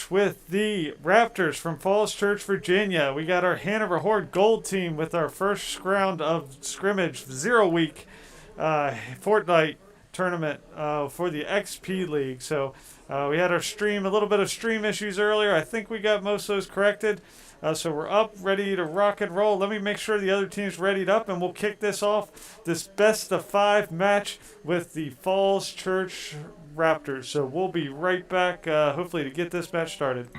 match with the Raptors from Falls Church, Virginia. We got our Hanover Horde Gold team with our first round of Scrimmage 0-week Fortnite tournament for the XP League. So we had our stream, a little bit of stream issues earlier. I think we got most of those corrected. So we're up, ready to rock and roll. Let me make sure the other team's readied up, and we'll kick this off, this best of 5 match with the Falls Church Raptors. So we'll be right back, hopefully, to get this match started.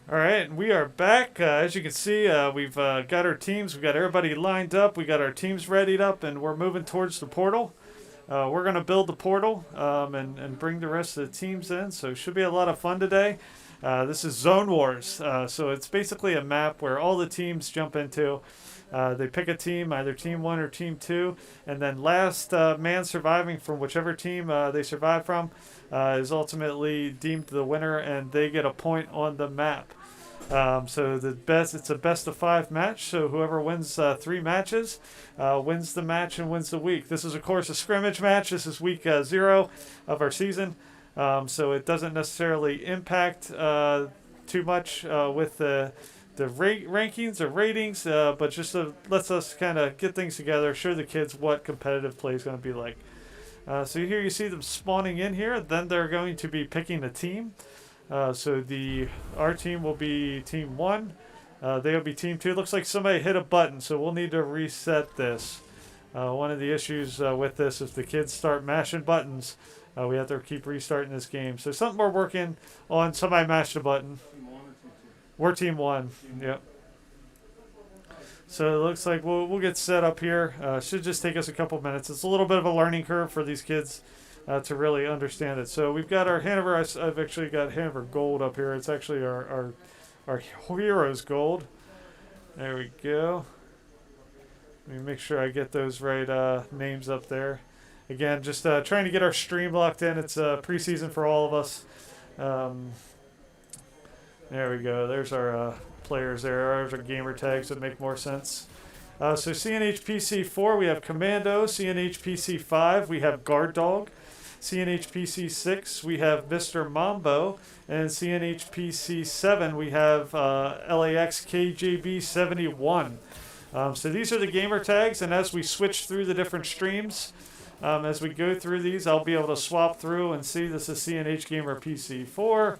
All right, we are back. As you can see, we've got our teams. We've got everybody lined up. We got our teams readied up, and we're moving towards the portal. We're going to build the portal and bring the rest of the teams in, so it should be a lot of fun today. This is Zone Wars, so it's basically a map where all the teams jump into. They pick a team, either Team 1 or Team 2, and then last man surviving from whichever team they survive from is ultimately deemed the winner, and they get a point on the map. So it's a best of 5 match. So whoever wins 3 matches wins the match and wins the week. This is of course a scrimmage match. This is week 0 of our season. So it doesn't necessarily impact too much with the rankings or ratings, but just lets us kind of get things together, show the kids what competitive play is going to be like. So here you see them spawning in here. Then they're going to be picking a team. So our team will be Team 1. They'll be Team 2. It looks like somebody hit a button, so we'll need to reset this. One of the issues with this is the kids start mashing buttons. We have to keep restarting this game. So something we're working on. Somebody mashed a button. We're Team 1. Yep. So it looks like we'll get set up here. Should just take us a couple minutes. It's a little bit of a learning curve for these kids to really understand it. So we've got our Hanover. I've actually got Hanover Gold up here. It's actually our Heroes Gold. There we go. Let me make sure I get those right names up there. Again, just trying to get our stream locked in. It's preseason for all of us. Um, there we go. There's our players there. There's our gamer tags that make more sense. So CNHPC 4, we have Commando. CNHPC 5, we have Guard Dog. CNHPC 6, we have Mr. Mambo. And CNHPC 7, we have LAX KJB 71. So these are the gamer tags, and as we switch through the different streams, as we go through these, I'll be able to swap through and see this is CNH Gamer PC 4,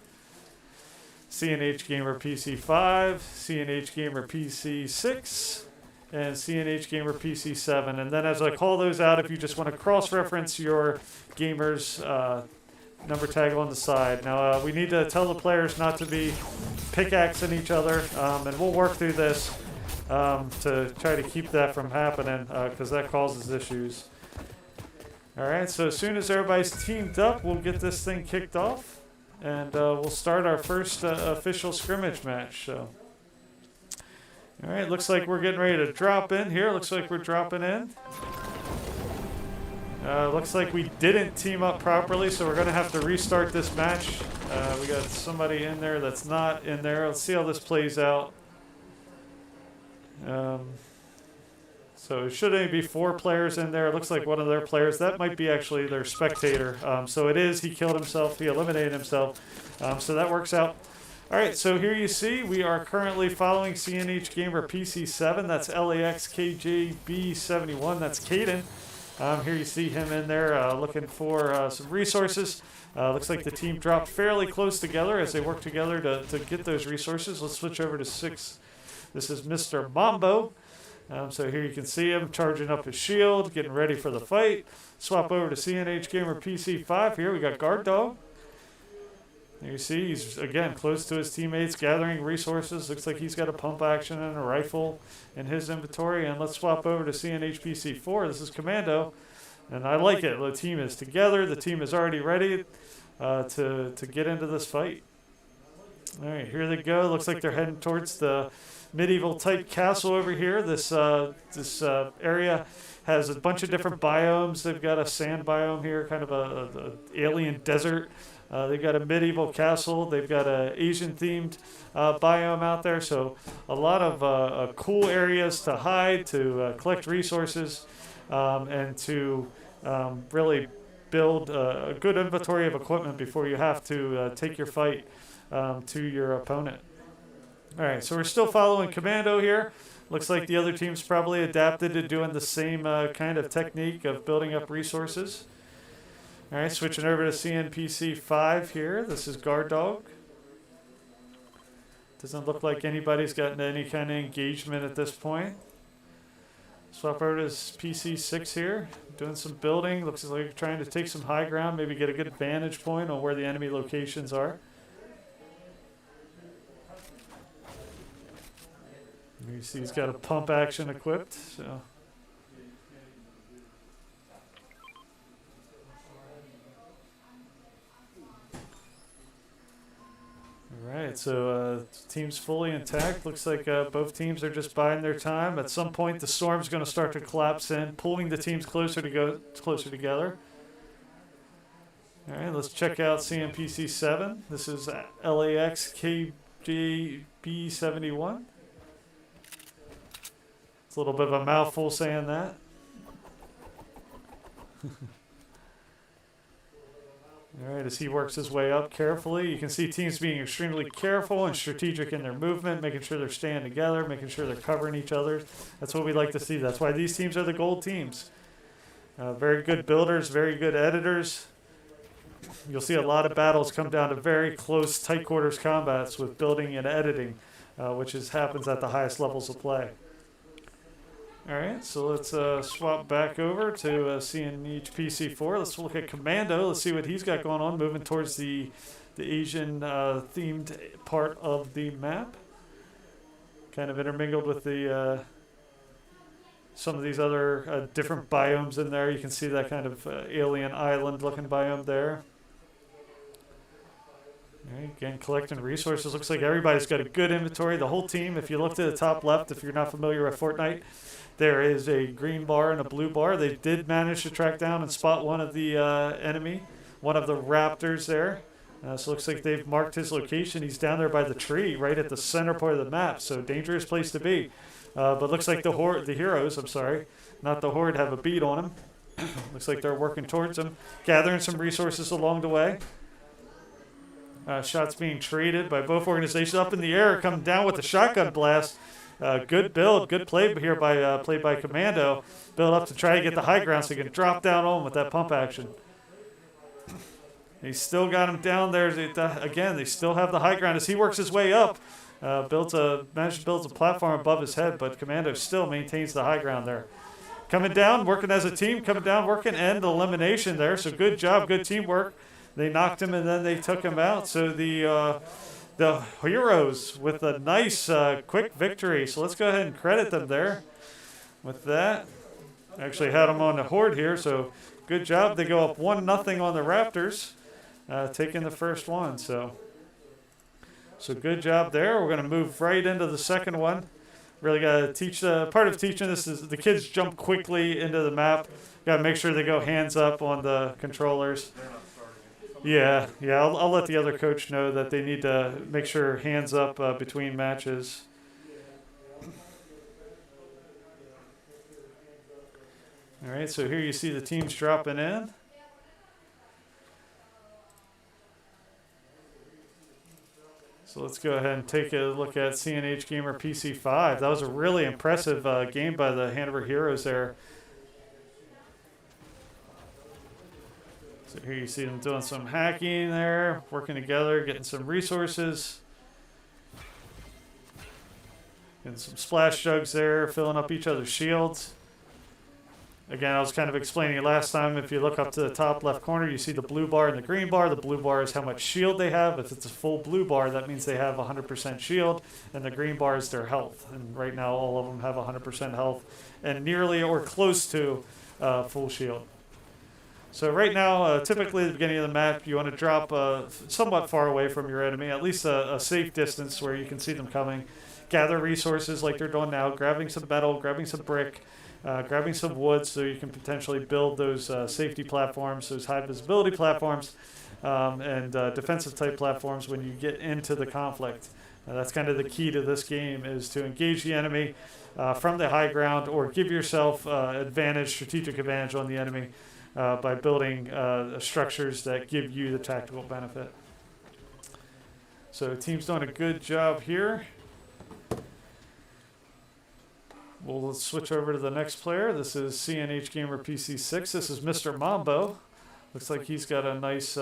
CNH Gamer PC 5, CNH Gamer PC 6, and CNH Gamer PC 7. And then as I call those out, if you just want to cross-reference your gamer's number tag on the side. Now, we need to tell the players not to be pickaxing each other, and we'll work through this to try to keep that from happening, because that causes issues. Alright, so as soon as everybody's teamed up, we'll get this thing kicked off, and we'll start our first official scrimmage match. So, alright, looks like we're getting ready to drop in here. Looks like we're dropping in. Looks like we didn't team up properly, so we're going to have to restart this match. We got somebody in there that's not in there. Let's see how this plays out. So it should only be 4 players in there. It looks like one of their players. That might be actually their spectator. So it is. He killed himself. He eliminated himself. So that works out. All right, so here you see we are currently following CNH Gamer PC 7. That's LAX KJB 71. That's Caden. Here you see him in there looking for some resources. Looks like the team dropped fairly close together as they work together to get those resources. Let's switch over to 6. This is Mr. Mambo. So here you can see him charging up his shield, getting ready for the fight. Swap over to CNH Gamer PC 5. Here we got Guard Dog. There you see he's, again, close to his teammates, gathering resources. Looks like he's got a pump action and a rifle in his inventory. And let's swap over to CNH PC 4. This is Commando. And I like it. The team is together. The team is already ready to get into this fight. All right, here they go. Looks like they're heading towards the medieval type castle over here. This area has a bunch of different biomes. They've got a sand biome here, kind of a alien desert. They've got a medieval castle. They've got an Asian themed biome out there. So a lot of cool areas to hide, to collect resources, and to really build a good inventory of equipment before you have to take your fight to your opponent. All right, so we're still following Commando here. Looks like the other team's probably adapted to doing the same kind of technique of building up resources. All right, switching over to CNPC 5 here. This is Guard Dog. Doesn't look like anybody's gotten any kind of engagement at this point. Swap over to PC 6 here. Doing some building. Looks like trying to take some high ground, maybe get a good vantage point on where the enemy locations are. You see he's got a pump action equipped. So. Alright, so team's fully intact. Looks like both teams are just biding their time. At some point the storm's going to start to collapse in, pulling the teams closer together. Alright, let's check out CNPC 7. This is LAX KJB 71. It's a little bit of a mouthful saying that. All right, as he works his way up carefully, you can see teams being extremely careful and strategic in their movement, making sure they're staying together, making sure they're covering each other. That's what we like to see. That's why these teams are the gold teams. Very good builders, very good editors. You'll see a lot of battles come down to very close, tight quarters combats with building and editing, which happens at the highest levels of play. All right, so let's swap back over to CNH PC 4. Let's look at Commando. Let's see what he's got going on, moving towards the Asian themed part of the map. Kind of intermingled with the some of these other different biomes in there. You can see that kind of alien island-looking biome there. All right, again, collecting resources. Looks like everybody's got a good inventory. The whole team, if you look to the top left, if you're not familiar with Fortnite, there is a green bar and a blue bar. They did manage to track down and spot one of the enemy, one of the Raptors there. So it looks like they've marked his location. He's down there by the tree, right at the center part of the map. So dangerous place to be. But looks like the heroes, I'm sorry, not the Horde, have a beat on him. Looks like they're working towards him, gathering some resources along the way. Shots being traded by both organizations. Up in the air, coming down with a shotgun blast. Good build, good play here by Commando. Build up to try to get the high ground so he can drop down on him with that pump action. He's still got him down there. Again, they still have the high ground as he works his way up. Managed to build a platform above his head, but Commando still maintains the high ground there. Coming down, working as a team, coming down, working, and elimination there. So good job, good teamwork. They knocked him and then they took him out. So the heroes with a nice quick victory. So let's go ahead and credit them there with that. Actually had them on the Horde here, so good job. They go up 1-0 on the Raptors, taking the first one. So good job there. We're going to move right into the second one. Really got to teach, part of teaching this is the kids jump quickly into the map. Got to make sure they go hands up on the controllers. Yeah, I'll let the other coach know that they need to make sure hands up between matches. All right, so here you see the teams dropping in. So let's go ahead and take a look at CNH Gamer PC5. That was a really impressive game by the Hanover Heroes there. So here you see them doing some hacking there, working together, getting some resources. Getting some splash jugs there, filling up each other's shields. Again, I was kind of explaining it last time. If you look up to the top left corner, you see the blue bar and the green bar. The blue bar is how much shield they have. If it's a full blue bar, that means they have 100% shield, and the green bar is their health. And right now, all of them have 100% health and nearly or close to full shield. So right now, typically at the beginning of the map, you want to drop somewhat far away from your enemy, at least a safe distance where you can see them coming. Gather resources like they're doing now, grabbing some metal, grabbing some brick, grabbing some wood so you can potentially build those safety platforms, those high visibility platforms, and defensive type platforms when you get into the conflict. That's kind of the key to this game, is to engage the enemy from the high ground or give yourself strategic advantage on the enemy by building structures that give you the tactical benefit. So the team's doing a good job here. We'll switch over to the next player. This is CNH Gamer PC6. This is Mr. Mambo. Looks like he's got a nice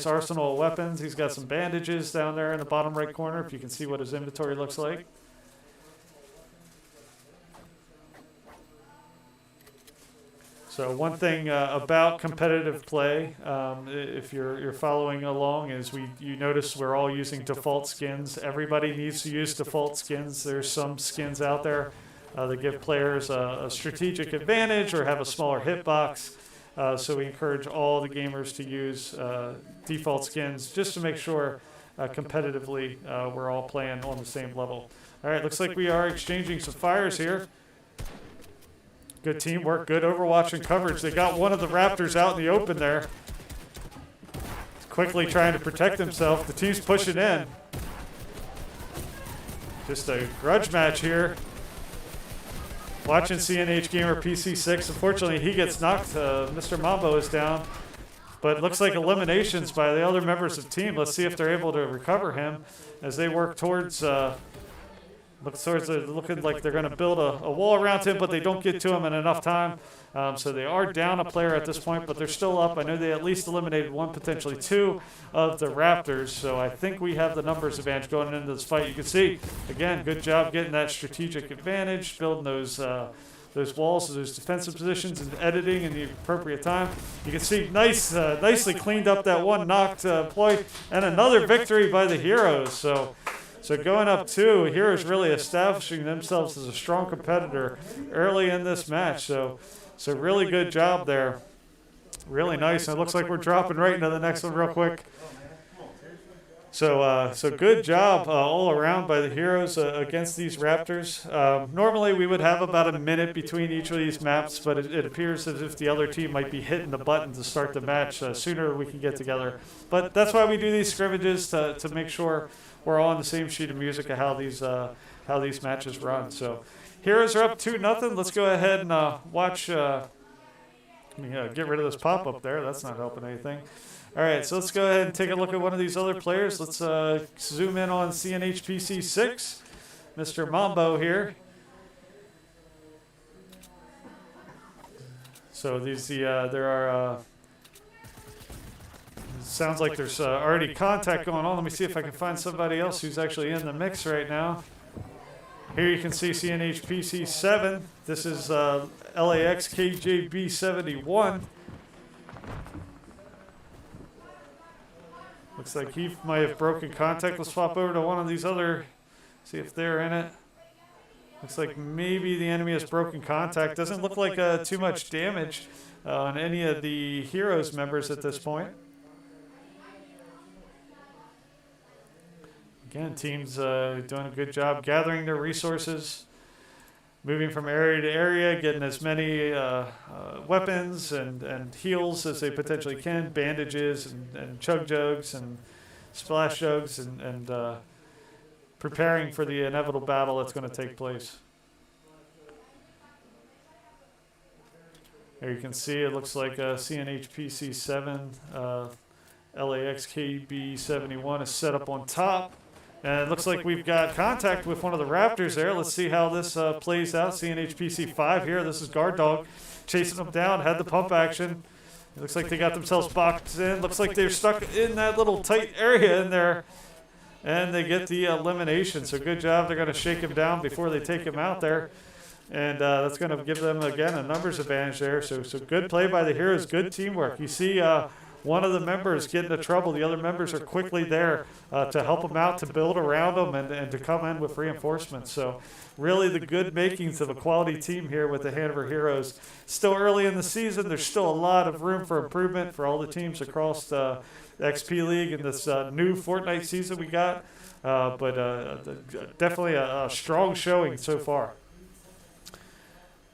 arsenal of weapons. He's got some bandages down there in the bottom right corner, if you can see what his inventory looks like. So one thing about competitive play, if you're following along, is you notice we're all using default skins. Everybody needs to use default skins. There's some skins out there that give players a strategic advantage or have a smaller hitbox. So we encourage all the gamers to use default skins just to make sure competitively we're all playing on the same level. All right, looks like we are exchanging some fires here. Good teamwork, good overwatch and coverage. They got one of the Raptors out in the open there. Quickly trying to protect himself. The team's pushing in. Just a grudge match here. Watching CNH Gamer PC6. Unfortunately, he gets knocked. Mr. Mambo is down. But it looks like eliminations by the other members of the team. Let's see if they're able to recover him as they work towards... looking like they're going to build a wall around him, but they don't get to him in enough time. So they are down a player at this point, but they're still up. I know they at least eliminated one, potentially two of the Raptors. So I think we have the numbers advantage going into this fight. You can see, again, good job getting that strategic advantage, building those walls, those defensive positions, and editing in the appropriate time. You can see nicely cleaned up that one knocked ploy, and another victory by the Heroes. So going up two, Heroes really establishing themselves as a strong competitor early in this match. So really good job there. Really nice. And it looks like we're dropping right into the next one real quick. So good job all around by the heroes against these Raptors. Normally we would have about a minute between each of these maps, but it appears as if the other team might be hitting the button to start the match sooner we can get together. But that's why we do these scrimmages to make sure we're all on the same sheet of music of how these matches run. So heroes are up 2-0. Let's go ahead and watch. Get rid of this pop up there. That's not helping anything. All right, so let's go ahead and take a look at one of these other players. Let's zoom in on CNHPC 6, Mr. Mambo here. So there are. Sounds like there's already contact going on. Let me see if I can find somebody else who's actually in the mix right now. Here you can see CNHPC 7. This is LAX KJB 71. Looks like he might have broken contact. Let's swap over to one of these other, see if they're in it. Looks like maybe the enemy has broken contact. Doesn't look like too much damage on any of the heroes members at this point. Again, teams doing a good job gathering their resources, moving from area to area, getting as many weapons and heals as they potentially can, bandages and chug jugs and splash jugs, and preparing for the inevitable battle that's going to take place. There you can see it looks like CNHPC 7, LAX KB 71 is set up on top. And it looks like we've got contact with one of the Raptors there. Let's see how this plays out. CNHPC 5 here. This is Guard Dog chasing them down. Had the pump action. It looks like they got themselves boxed in. Looks like they're stuck in that little tight area in there. And they get the elimination. So good job. They're going to shake him down before they take him out there. And that's going to give them, again, a numbers advantage there. So good play by the heroes. Good teamwork. You see one of the members get into trouble. The other members are quickly there to help them out, to build around them, and to come in with reinforcements. So really the good makings of a quality team here with the Hanover Heroes. Still early in the season. There's still a lot of room for improvement for all the teams across the XP League and this new Fortnite season we got. But definitely a strong showing so far.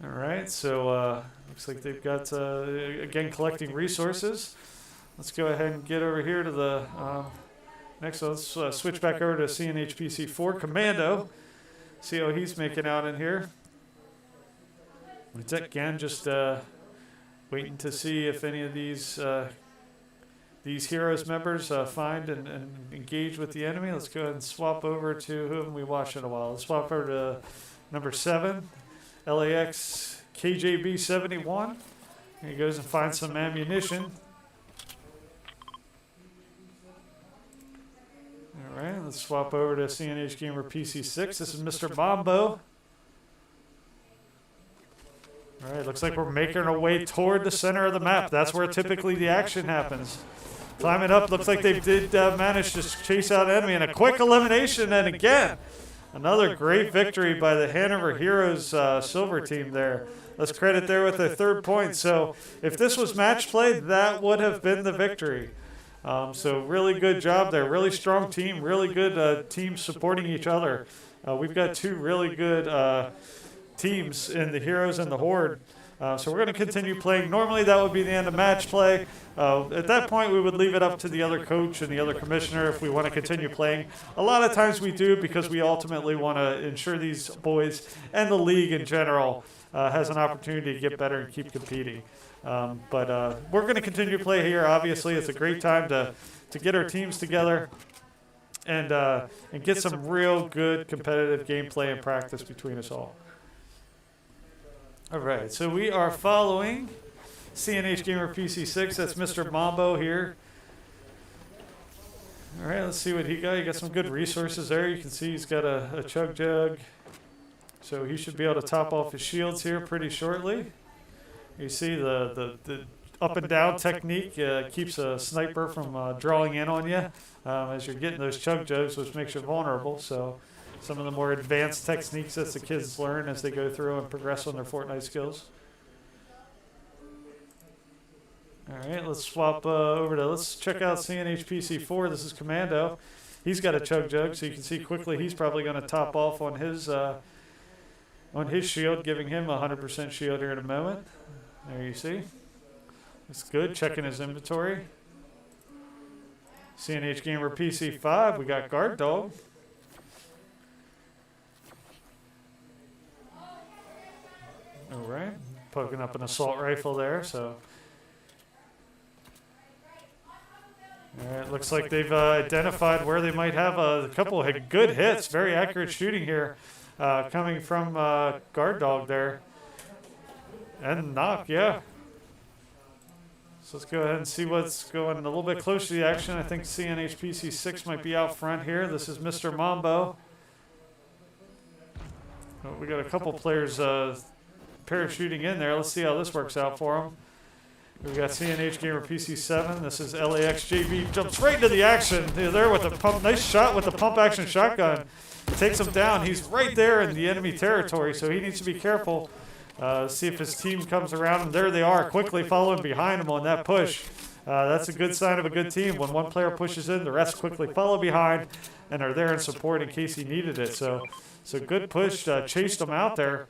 All right, so looks like they've got, again, collecting resources. Let's go ahead and get over here to the next one. Let's switch back over to CNHPC 4 Commando. See how he's making out in here. Again, just waiting to see if any of these heroes members find and engage with the enemy. Let's go ahead and swap over to whom we watched in a while. Let's swap over to number 7, LAX KJB 71. He goes and finds some ammunition. All right, let's swap over to CNH Gamer PC6. This is Mr. Mambo. All right, looks like we're making our way toward the center of the map. That's where typically the action happens. Climbing up, looks like they did manage to chase out an enemy, and a quick elimination, and again, another great victory by the Hanover Heroes silver team there. Let's credit there with their 3rd point. So if this was match play, that would have been the victory. So really good job there. Really strong team. Really good teams supporting each other. We've got 2 really good teams in the Heroes and the Horde. So we're going to continue playing. Normally that would be the end of match play. At that point we would leave it up to the other coach and the other commissioner if we want to continue playing. A lot of times we do because we ultimately want to ensure these boys and the league in general has an opportunity to get better and keep competing. But we're going to continue to play here. Obviously, it's a great time to get our teams together and get some real good competitive gameplay and practice between us all. All right, so we are following CNH Gamer PC6. That's Mr. Mambo here. All right, let's see what he got. He got some good resources there. You can see he's got a chug jug. So he should be able to top off his shields here pretty shortly. You see the up and down technique keeps a sniper from drawing in on you as you're getting those chug jugs, which makes you vulnerable. So some of the more advanced techniques that the kids learn as they go through and progress on their Fortnite skills. All right, let's swap over to, let's check out CNHPC 4. This is Commando. He's got a chug jug, so you can see quickly he's probably going to top off on his shield, giving him 100% shield here in a moment. There you see. It's good. Checking his inventory. CNH Gamer PC5, we got Guard Dog. All right, poking up an assault rifle there, so. All right, looks like they've identified where they might have a couple of good hits. Very accurate shooting here coming from Guard Dog there. And knock, yeah. So let's go ahead and see what's going a little bit closer to the action. I think CNH PC6 might be out front here. This is Mr. Mambo. Oh, we got a couple players parachuting in there. Let's see how this works out for them. We've got CNH Gamer PC7. This is LAX JB. Jumps right into the action. There with the pump. Nice shot with the pump action shotgun. Takes him down. He's right there in the enemy territory, so he needs to be careful. See if his team comes around, and there they are, quickly following behind him on that push. That's a good sign of a good team. When one player pushes in, the rest quickly follow behind and are there in support in case he needed it. So good push, chased them out there,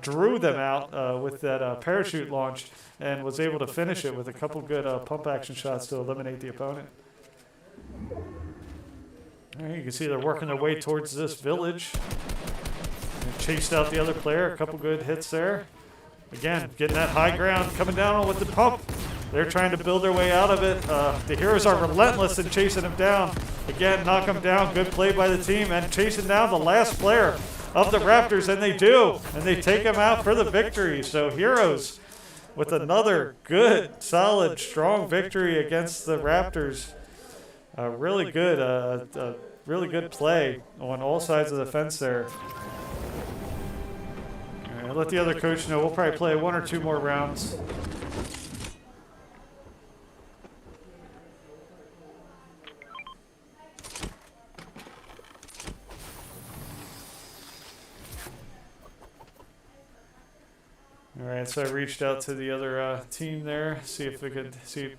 drew them out with that parachute launch, and was able to finish it with a couple good pump action shots to eliminate the opponent. Right, you can see they're working their way towards this village. And chased out the other player. A couple good hits there. Again, getting that high ground, coming down with the pump. They're trying to build their way out of it. The heroes are relentless in chasing him down. Again, knock him down. Good play by the team. And chasing down the last player of the Raptors. And they do. And they take him out for the victory. So heroes with another good, solid, strong victory against the Raptors. Really good play on all sides of the fence there. All right, let the other coach know we'll probably play 1 or 2 more rounds. All right, so I reached out to the other team there, see if we could see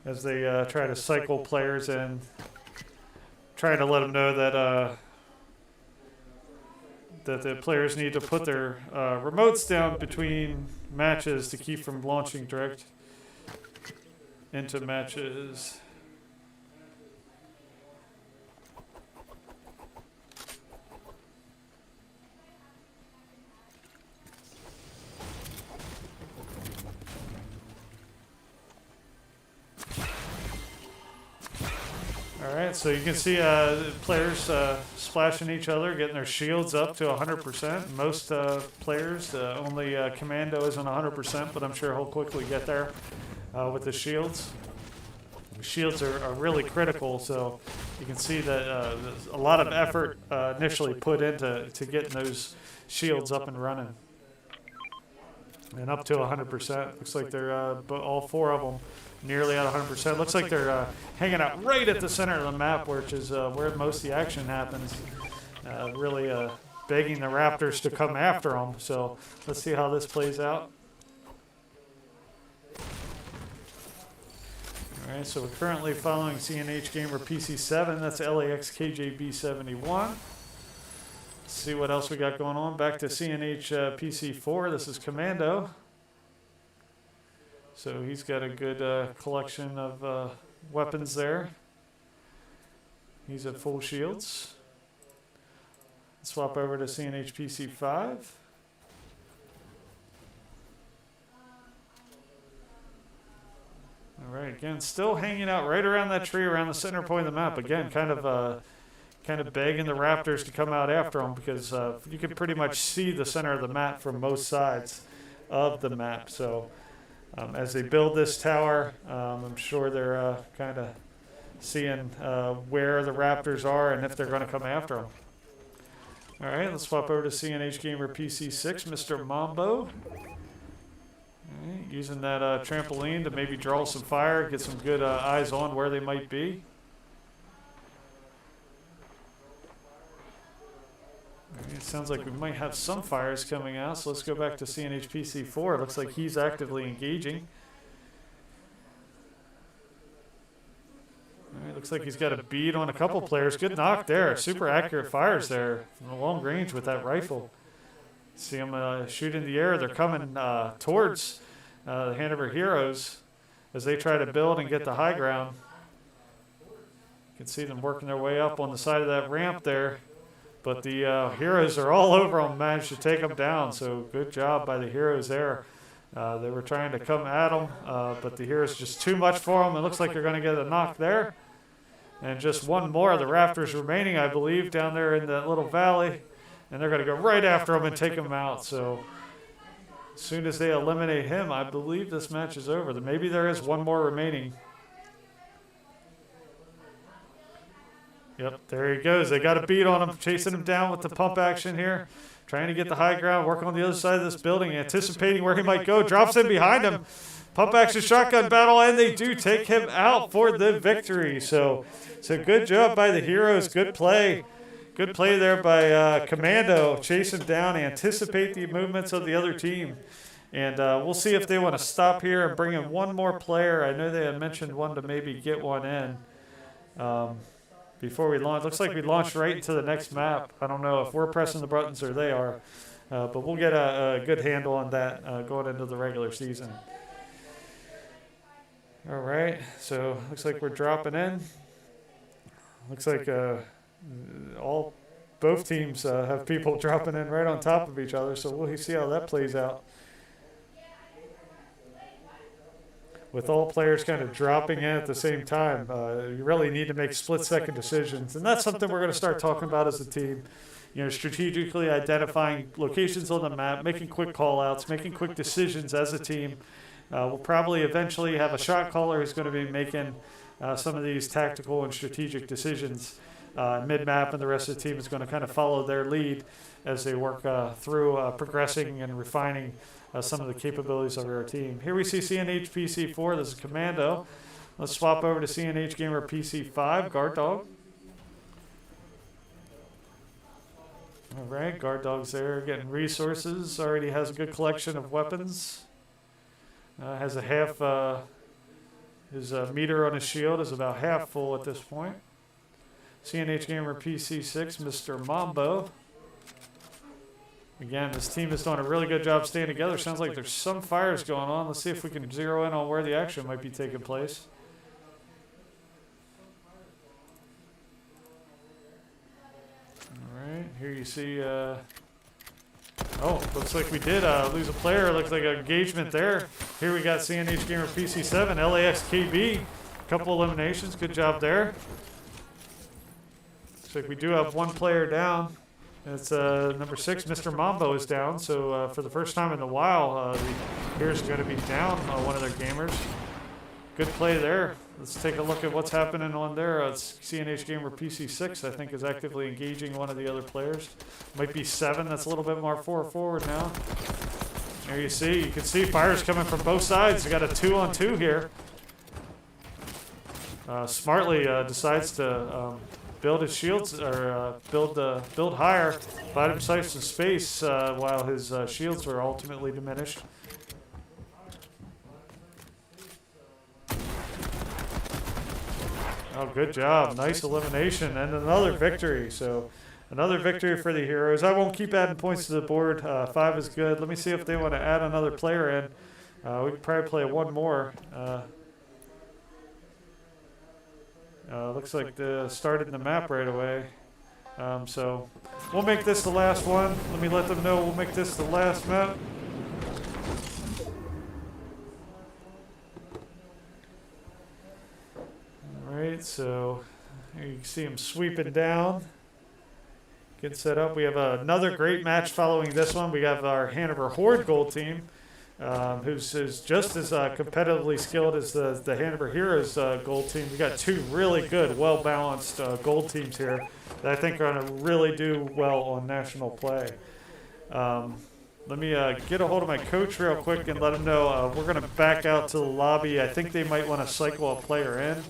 as they try to cycle players in, trying to let them know that that the players need to put their remotes down between matches to keep from launching direct into matches. Alright, so you can see players splashing each other, getting their shields up to 100%. Most players, only Commando isn't 100%, but I'm sure he'll quickly get there with the shields. Shields are really critical, so you can see that there's a lot of effort initially put into getting those shields up and running. And up to 100%. Looks like they're all 4 of them nearly at 100%. Looks like they're hanging out right at the center of the map, which is where most of the action happens. Really begging the Raptors to come after them. So let's see how this plays out. All right, so we're currently following CNH Gamer PC7. That's LAX KJB71. Let's see what else we got going on. Back to CNH PC4. This is Commando. So he's got a good collection of weapons there. He's at full shields. Swap over to CNH PC5. All right, again, still hanging out right around that tree around the center point of the map. Again, kind of begging the Raptors to come out after them because you can pretty much see the center of the map from most sides of the map. So as they build this tower, I'm sure they're kind of seeing where the Raptors are and if they're going to come after them. All right, let's swap over to CNH Gamer PC6, Mr. Mambo. All right, using that trampoline to maybe draw some fire, get some good eyes on where they might be. It sounds like we might have some fires coming out, so let's go back to CNH PC4. It looks like he's actively engaging. All right, looks like he's got a bead on a couple players. Good knock there. Super accurate fires there from long range with that rifle. See him shoot in the air. They're coming towards the Hanover Heroes as they try to build and get the high ground. You can see them working their way up on the side of that ramp there. But the Heroes are all over them, managed to take them down. So good job by the Heroes there. They were trying to come at them, but the Heroes just too much for them. It looks like they're going to get a knock there. And just one more of the Raptors remaining, I believe, down there in that little valley. And they're going to go right after him and take him out. So as soon as they eliminate him, I believe this match is over. Maybe there is one more remaining. Yep, there he goes. They got a beat on him, chasing him down with the pump action here. Trying to get the high ground, working on the other side of this building, anticipating where he might go. Drops in behind him. Pump action shotgun battle, and they do take him out for the victory. So good job by the Heroes. Good play. Good play there by Commando. Chase him down, anticipate the movements of the other team. And we'll see if they want to stop here and bring in one more player. I know they had mentioned one to maybe get one in. Before we launch. Looks like we launched right into the next map. I don't know if we're pressing the buttons or they are, but we'll get a good handle on that going into the regular season. All right, so looks like we're dropping in. Looks like both teams have people dropping in right on top of each other, so we'll see how that plays out. With all players kind of dropping in at the same time, you really need to make split-second decisions. And that's something we're going to start talking about as a team. You know, strategically identifying locations on the map, making quick call-outs, making quick decisions as a team. We'll probably eventually have a shot caller who's going to be making some of these tactical and strategic decisions mid-map, and the rest of the team is going to kind of follow their lead as they work through progressing and refining some of the capabilities of our team. Here we see CNH PC4. This is Commando. Let's swap over to CNH Gamer PC5. Guard Dog. All right, Guard Dog's there getting resources. Already has a good collection of weapons. Has a half, his meter on his shield is about half full at this point. CNH Gamer PC6, Mr. Mambo. Again, this team is doing a really good job staying together. Sounds like there's some fires going on. Let's see if we can zero in on where the action might be taking place. All right, here you see, oh, looks like we did lose a player. Looks like an engagement there. Here we got CNH Gamer PC7, LAX KB. A couple eliminations, good job there. Looks like we do have one player down. It's number 6, Mr. Mambo is down. So for the first time in a while, the Heroes are going to be down one of their gamers. Good play there. Let's take a look at what's happening on there. It's CNH Gamer PC6, I think, is actively engaging one of the other players. Might be 7. That's a little bit more forward now. There you can see fires coming from both sides. We got a 2-on-2 here. Smartly decides to build his shields, or build higher, buy himself some space while his shields were ultimately diminished. Oh, good job. Nice elimination and another victory. So another victory for the Heroes. I won't keep adding points to the board. 5 is good. Let me see if they want to add another player in. We can probably play one more. Looks like they started the map right away. So we'll make this the last one. Let me let them know we'll make this the last map. Alright, so here you can see him sweeping down. Get set up. We have another great match following this one. We have our Hanover Horde Gold team. Who's just as competitively skilled as the Hanover Heroes gold team. We got 2 really good, well-balanced gold teams here that I think are going to really do well on national play. Let me get a hold of my coach real quick and let him know we're going to back out to the lobby. I think they might want to cycle a player in,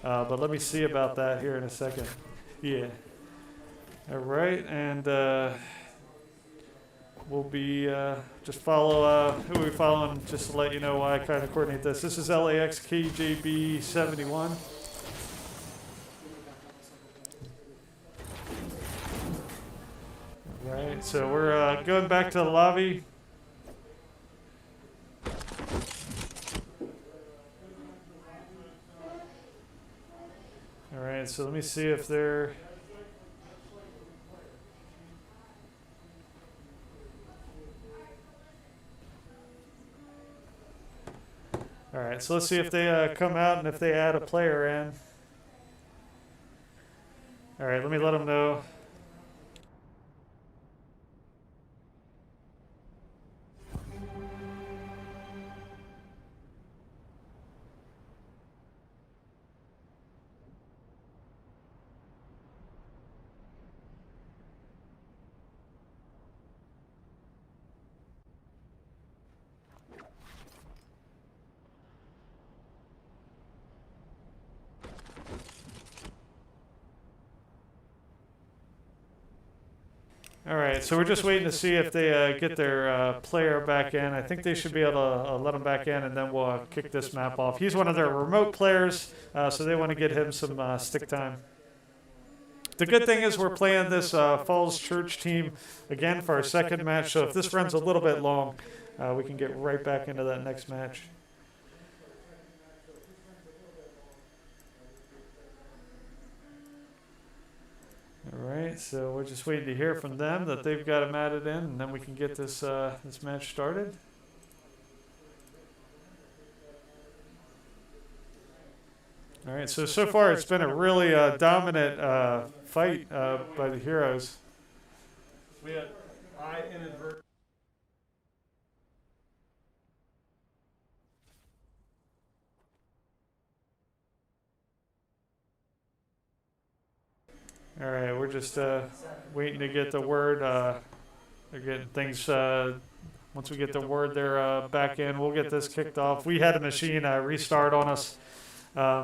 but let me see about that here in a second. Yeah. All right, and we'll be just follow who are we following, just to let you know why I kind of coordinate this. This is LAX KJB 71. Right, so we're going back to the lobby. Alright, so let me see if they're... Alright, so let's see if they come out and if they add a player in. Alright, let me let them know. Alright, so we're just waiting to see if they get their player back in. I think they should be able to let him back in, and then we'll kick this map off. He's one of their remote players, so they want to get him some stick time. The good thing is we're playing this Falls Church team again for our second match, so if this runs a little bit long, we can get right back into that next match. Alright, so we're just waiting to hear from them that they've got him added in, and then we can get this this match started. Alright, so far it's been a really dominant fight by the heroes. We had inadvertent. All right, we're just waiting to get the word. They're getting things. Once we get the word, they're back in. We'll get this kicked off. We had a machine restart on us,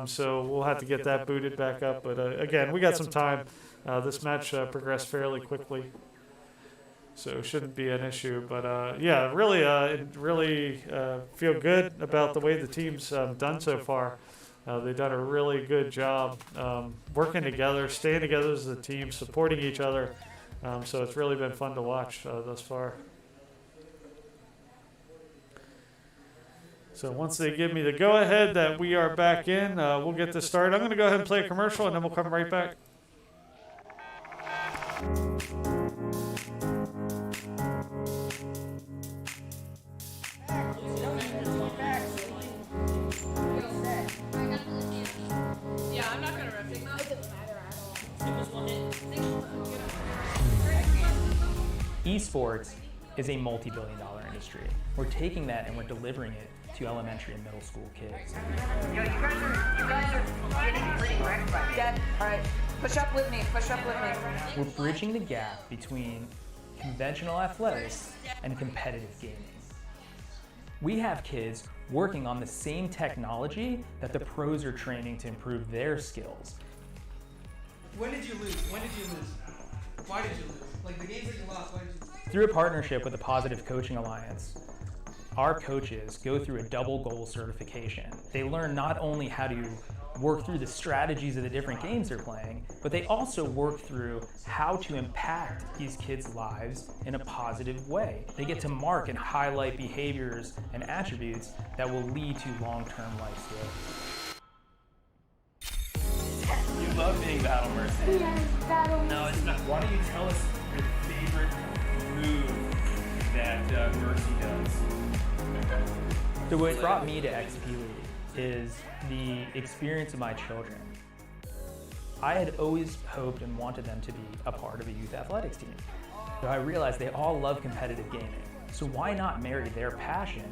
so we'll have to get that booted back up. But again, we got some time. This match progressed fairly quickly, so it shouldn't be an issue. But yeah, really feel good about the way the team's done so far. They've done a really good job working together, staying together as a team, supporting each other. So it's really been fun to watch thus far. So once they give me the go-ahead that we are back in, we'll get this started. I'm going to go ahead and play a commercial, and then we'll come right back. Esports is a multi-billion-dollar industry. We're taking that and we're delivering it to elementary and middle school kids. Yo, you guys are getting pretty wrecked by me. Dad, all right, push up with me. We're bridging the gap between conventional athletics and competitive gaming. We have kids working on the same technology that the pros are training to improve their skills. When did you lose? Why did you lose? Like the games that you lost, why did you lose? Through a partnership with the Positive Coaching Alliance, our coaches go through a double goal certification. They learn not only how to work through the strategies of the different games they're playing, but they also work through how to impact these kids' lives in a positive way. They get to mark and highlight behaviors and attributes that will lead to long-term life skills. You love being Battle Mercy. Yes, Battle No, it's not. Why don't you tell us your favorite move that Mercy does? So what brought me to XP League is the experience of my children. I had always hoped and wanted them to be a part of a youth athletics team. So I realized they all love competitive gaming. So why not marry their passion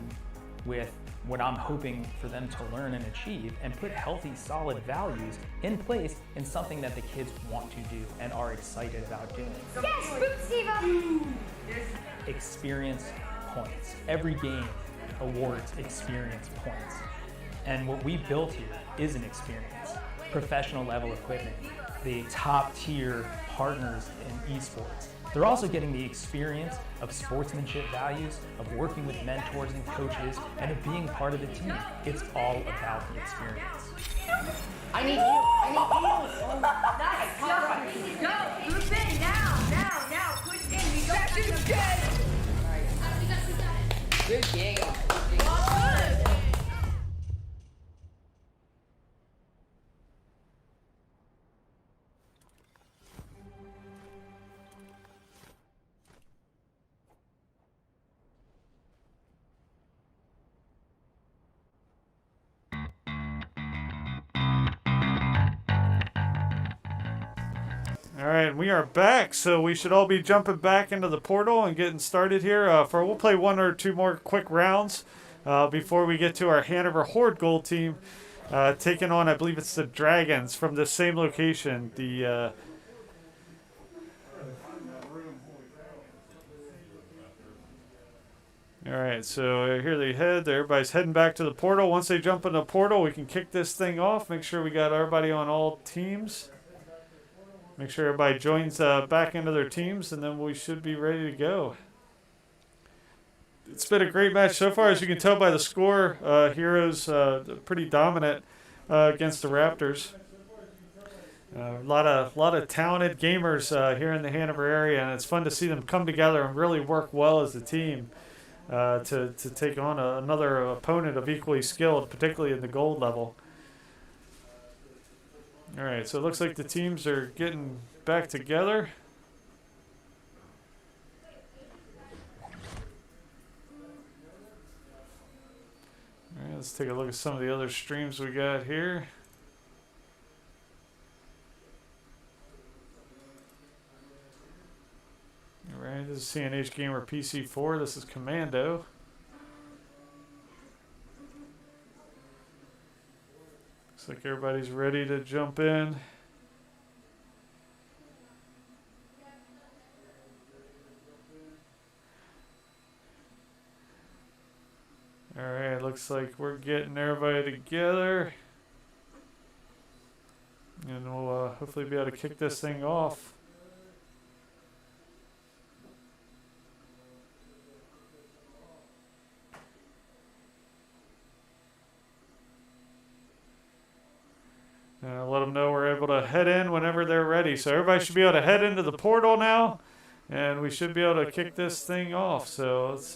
with what I'm hoping for them to learn and achieve and put healthy, solid values in place in something that the kids want to do and are excited about doing. Yes, Boop Steve! Experience points. Every game awards experience points. And what we built here is an experience. Professional level equipment, the top tier partners in esports. They're also getting the experience of sportsmanship values, of working with mentors and coaches, and of being part of the team. It's all about the experience. I need you. Oh, nice. Go. Group in now. Push in. Good game. All right, we are back, so we should all be jumping back into the portal and getting started here. We'll play one or two more quick rounds before we get to our Hanover Horde Gold team, taking on, I believe it's the Dragons from the same location. All right, so here they head. Everybody's heading back to the portal. Once they jump in the portal, we can kick this thing off. Make sure we got everybody on all teams. Make sure everybody joins back into their teams, and then we should be ready to go. It's been a great match so far. As you can tell by the score, Heroes pretty dominant against the Raptors. A lot of talented gamers here in the Hanover area, and it's fun to see them come together and really work well as a team to take on another opponent of equally skilled, particularly in the gold level. All right, so it looks like the teams are getting back together. All right, let's take a look at some of the other streams we got here. All right, this is CNH Gamer PC4. This is Commando. Looks like everybody's ready to jump in. Alright, looks like we're getting everybody together. And we'll hopefully be able to kick this thing off. Let them know we're able to head in whenever they're ready. So everybody should be able to head into the portal now, and we should be able to kick this thing off. So let's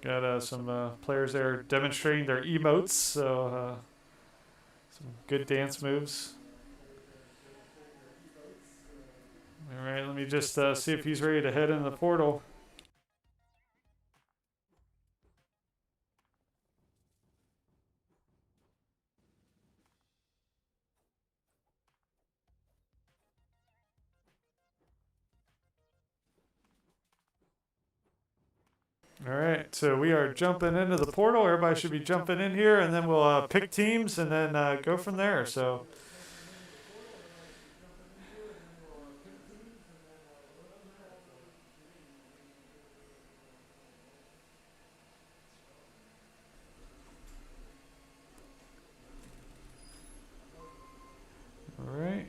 got some players there demonstrating their emotes. So some good dance moves. All right, let me just see if he's ready to head into the portal. All right, so we are jumping into the portal. Everybody should be jumping in here, and then we'll pick teams and then go from there. So. All right.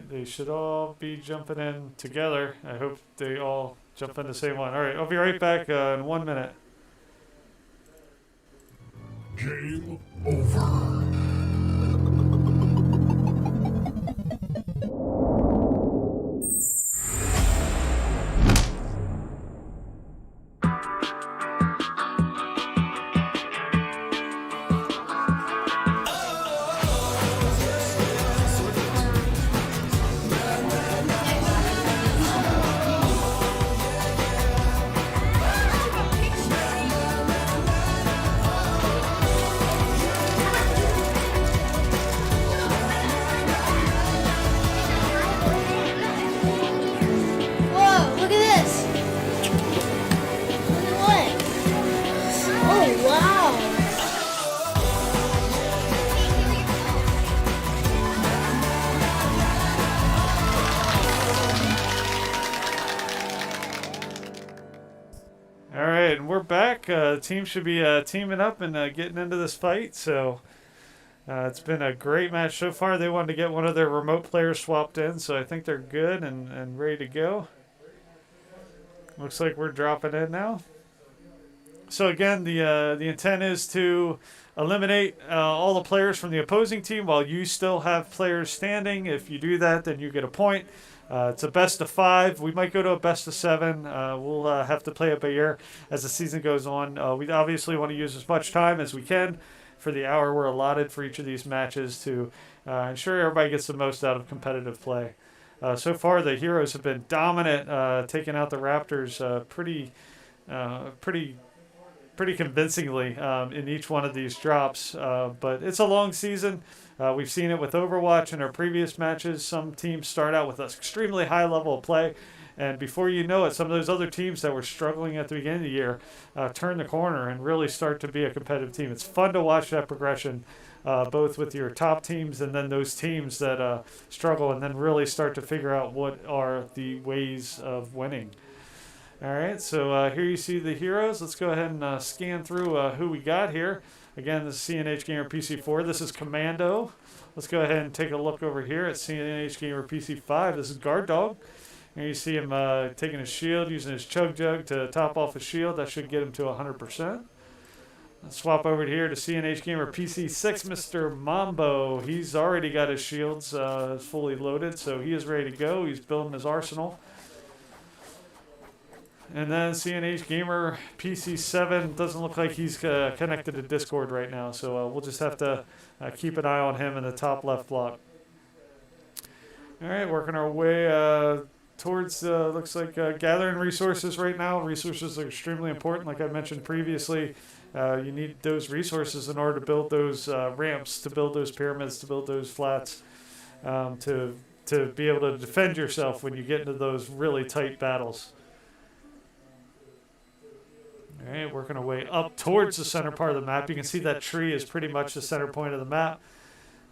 They should all be jumping in together. I hope they all jump in the same one. All right, I'll be right back in 1 minute. Game over. Whoa, look at this. Look at what? Oh, wow. All right, and we're back. The team should be teaming up and getting into this fight. So it's been a great match so far. They wanted to get one of their remote players swapped in, so I think they're good and ready to go. Looks like we're dropping in now. So again, the intent is to eliminate all the players from the opposing team while you still have players standing. If you do that, then you get a point. It's a best of 5. We might go to a best of 7. We'll have to play it by ear as the season goes on. We obviously want to use as much time as we can for the hour we're allotted for each of these matches to ensure everybody gets the most out of competitive play. So far, the Heroes have been dominant, taking out the Raptors pretty convincingly in each one of these drops. But it's a long season. We've seen it with Overwatch in our previous matches. Some teams start out with an extremely high level of play, and before you know it, some of those other teams that were struggling at the beginning of the year turn the corner and really start to be a competitive team. It's fun to watch that progression, both with your top teams and then those teams that struggle and then really start to figure out what are the ways of winning. All right, so here you see the Heroes. Let's go ahead and scan through who we got here. Again, this is CNH Gamer PC4. This is Commando. Let's go ahead and take a look over here at CNH Gamer PC5. This is Guard Dog. And you see him taking his shield, using his Chug Jug to top off his shield. That should get him to 100%. Let's swap over here to CNH Gamer PC6, Mr. Mambo. He's already got his shields fully loaded, so he is ready to go. He's building his arsenal. And then CNH Gamer PC7 doesn't look like he's connected to Discord right now, so we'll just have to keep an eye on him in the top left block. All right, working our way towards, looks like gathering resources right now. Resources are extremely important, like I mentioned previously. You need those resources in order to build those ramps, to build those pyramids, to build those flats, to be able to defend yourself when you get into those really tight battles. All right, working our way up towards the center part of the map. You can see that tree is pretty much the center point of the map.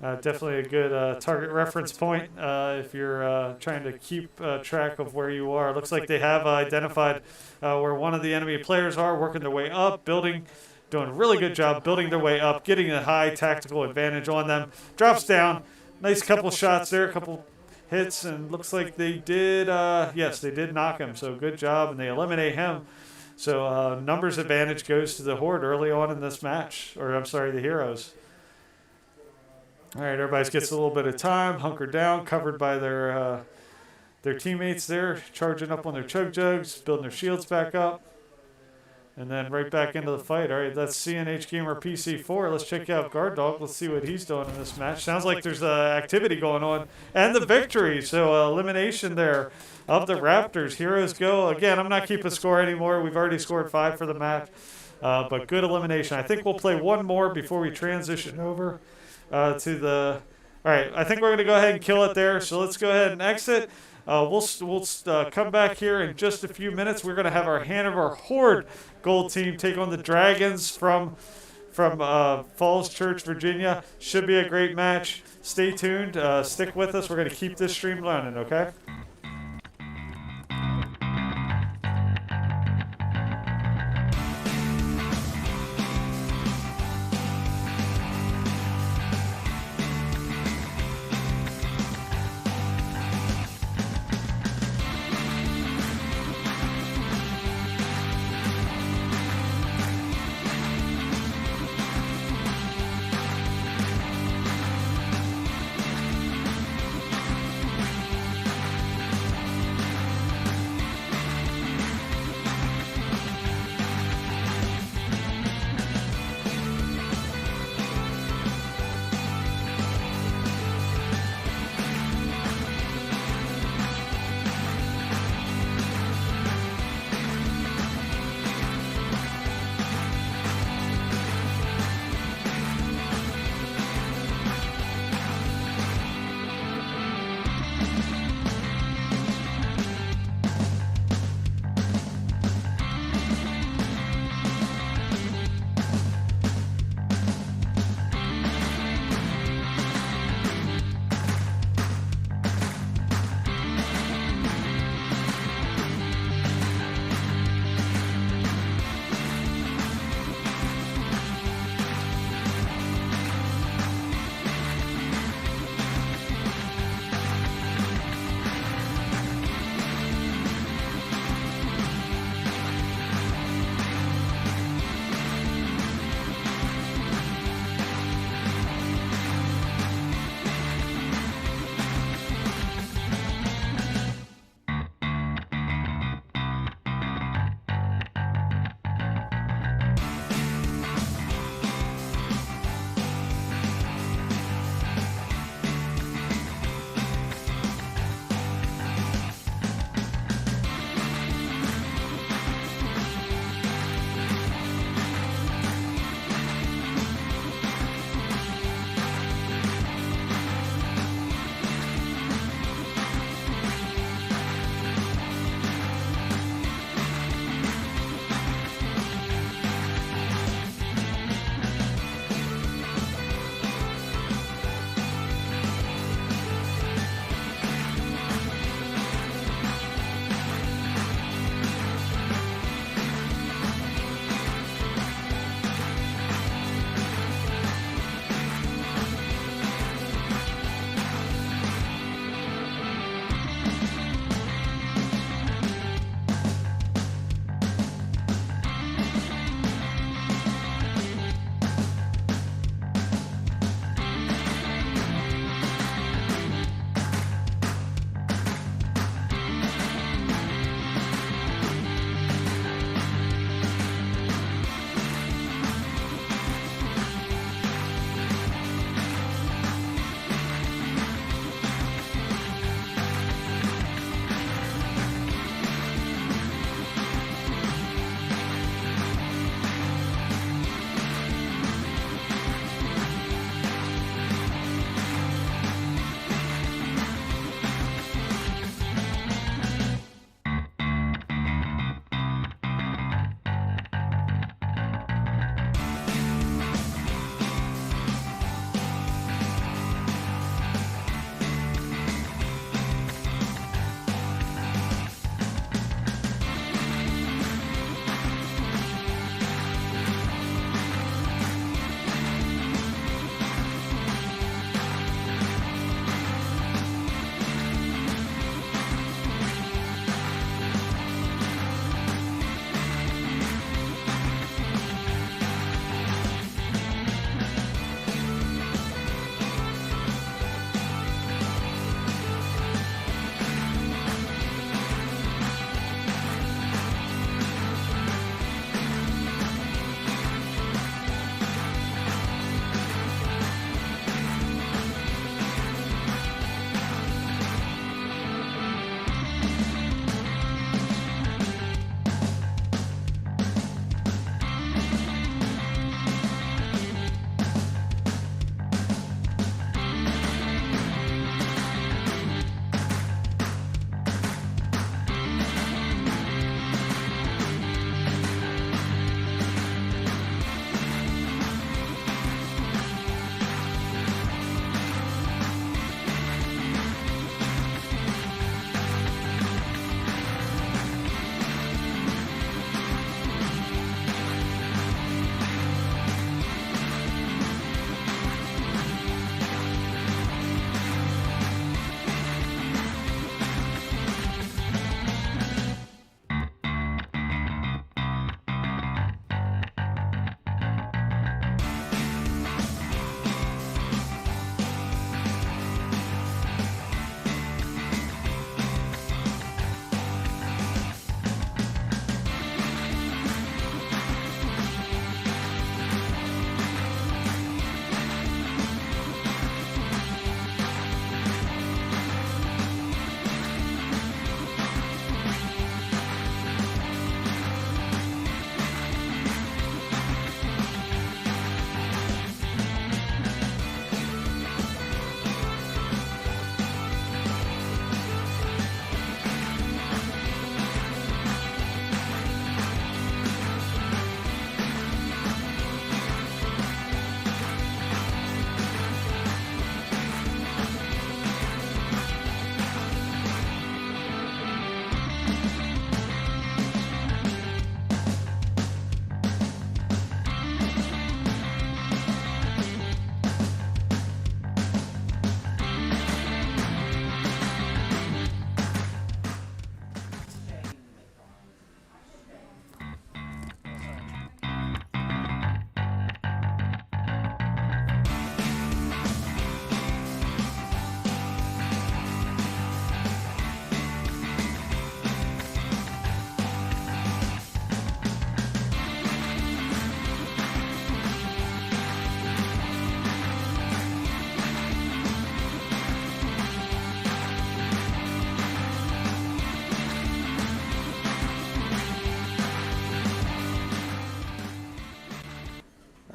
Definitely a good target reference point if you're trying to keep track of where you are. Looks like they have identified where one of the enemy players are, working their way up, doing a really good job building their way up, getting a high tactical advantage on them. Drops down. Nice couple shots there, a couple hits, and looks like they did, yes, they did knock him. So good job, and they eliminate him. So numbers advantage goes to the Horde early on in this match, or I'm sorry, the Heroes. All right, everybody gets a little bit of time, hunkered down, covered by their teammates there, charging up on their Chug Jugs, building their shields back up, and then right back into the fight. All right, that's CNH Gamer PC4. Let's check out Guard Dog. Let's see what he's doing in this match. Sounds like there's activity going on, and the victory. So elimination there of the Raptors. Heroes go. Again, I'm not keeping score anymore. We've already scored 5 for the match, but good elimination. I think we'll play one more before we transition over to the... All right, I think we're going to go ahead and kill it there. So let's go ahead and exit. We'll come back here in just a few minutes. We're going to have our Hanover Horde Gold team take on the Dragons from Falls Church, Virginia. Should be a great match. Stay tuned. Stick with us. We're going to keep this stream running, okay?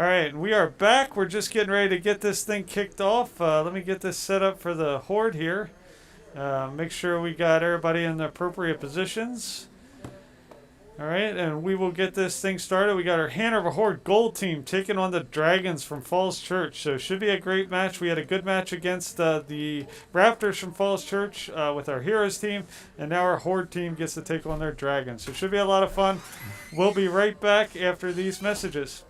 All right, we are back. We're just getting ready to get this thing kicked off. Let me get this set up for the Horde here. Make sure we got everybody in the appropriate positions. All right, and we will get this thing started. We got our Hanover Horde Gold team taking on the Dragons from Falls Church. So it should be a great match. We had a good match against the Raptors from Falls Church with our Heroes team. And now our Horde team gets to take on their Dragons. So it should be a lot of fun. We'll be right back after these messages.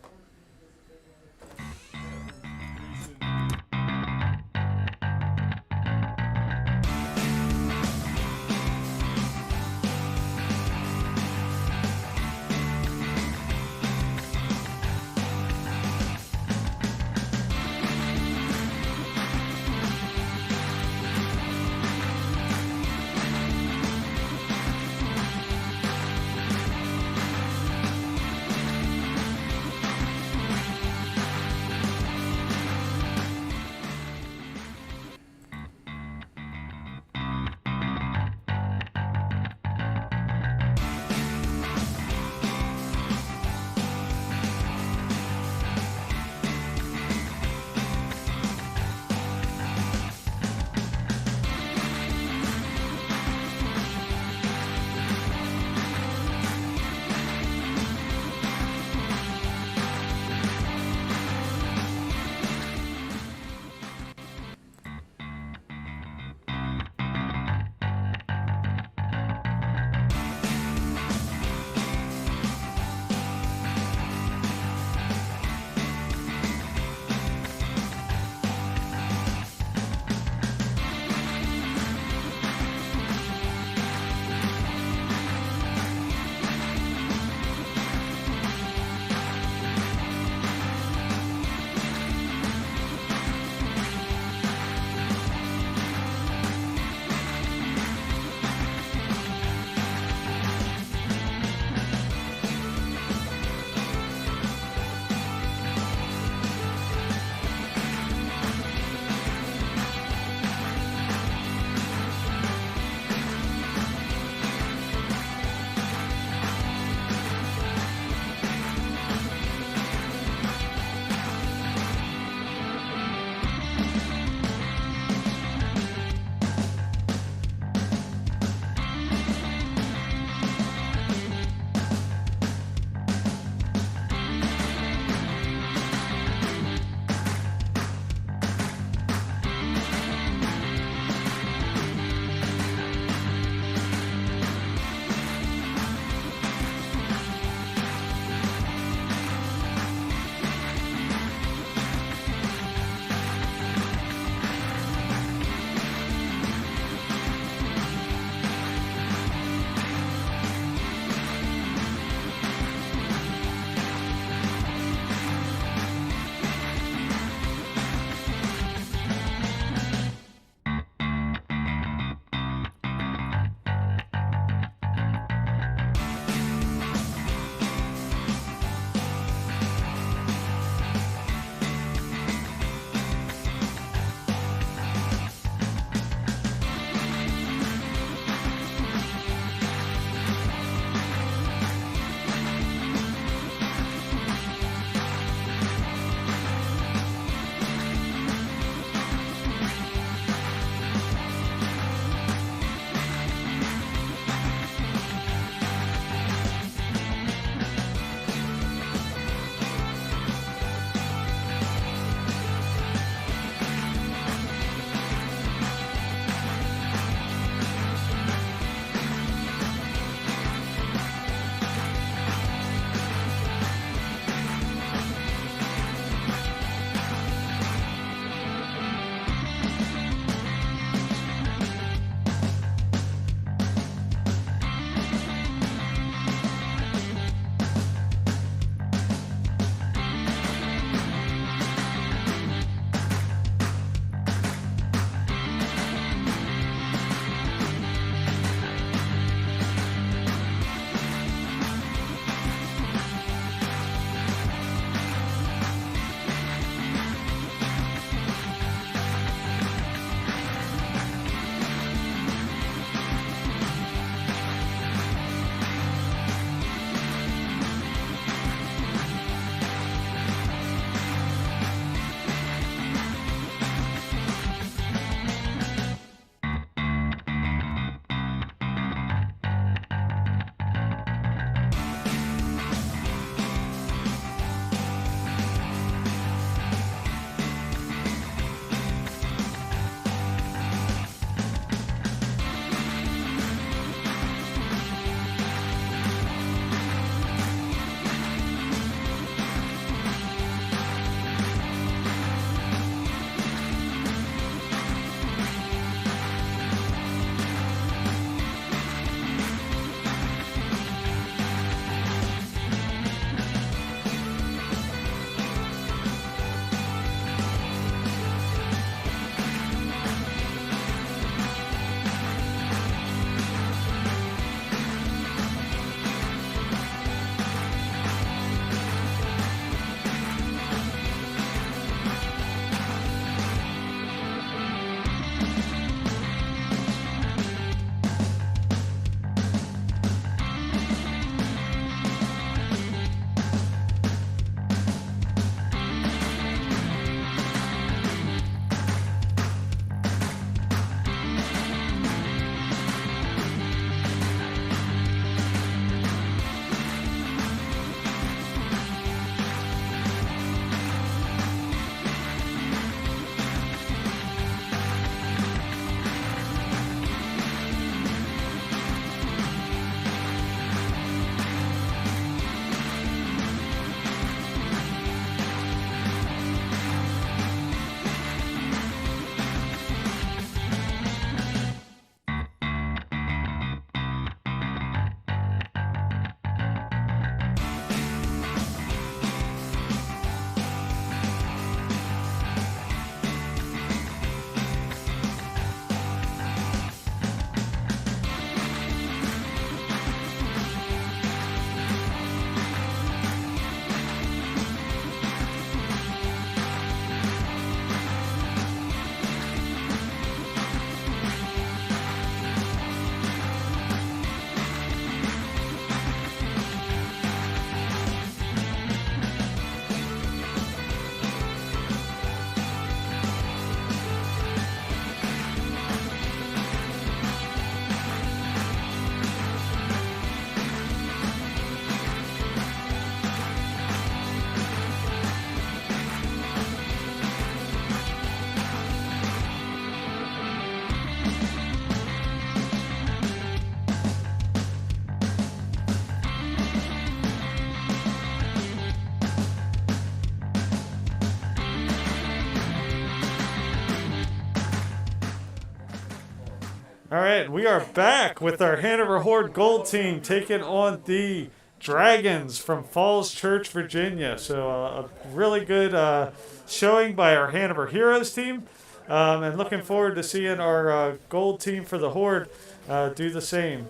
All right, we are back with our Hanover Horde Gold team taking on the Dragons from Falls Church, Virginia. So a really good showing by our Hanover Heroes team. And looking forward to seeing our gold team for the Horde do the same.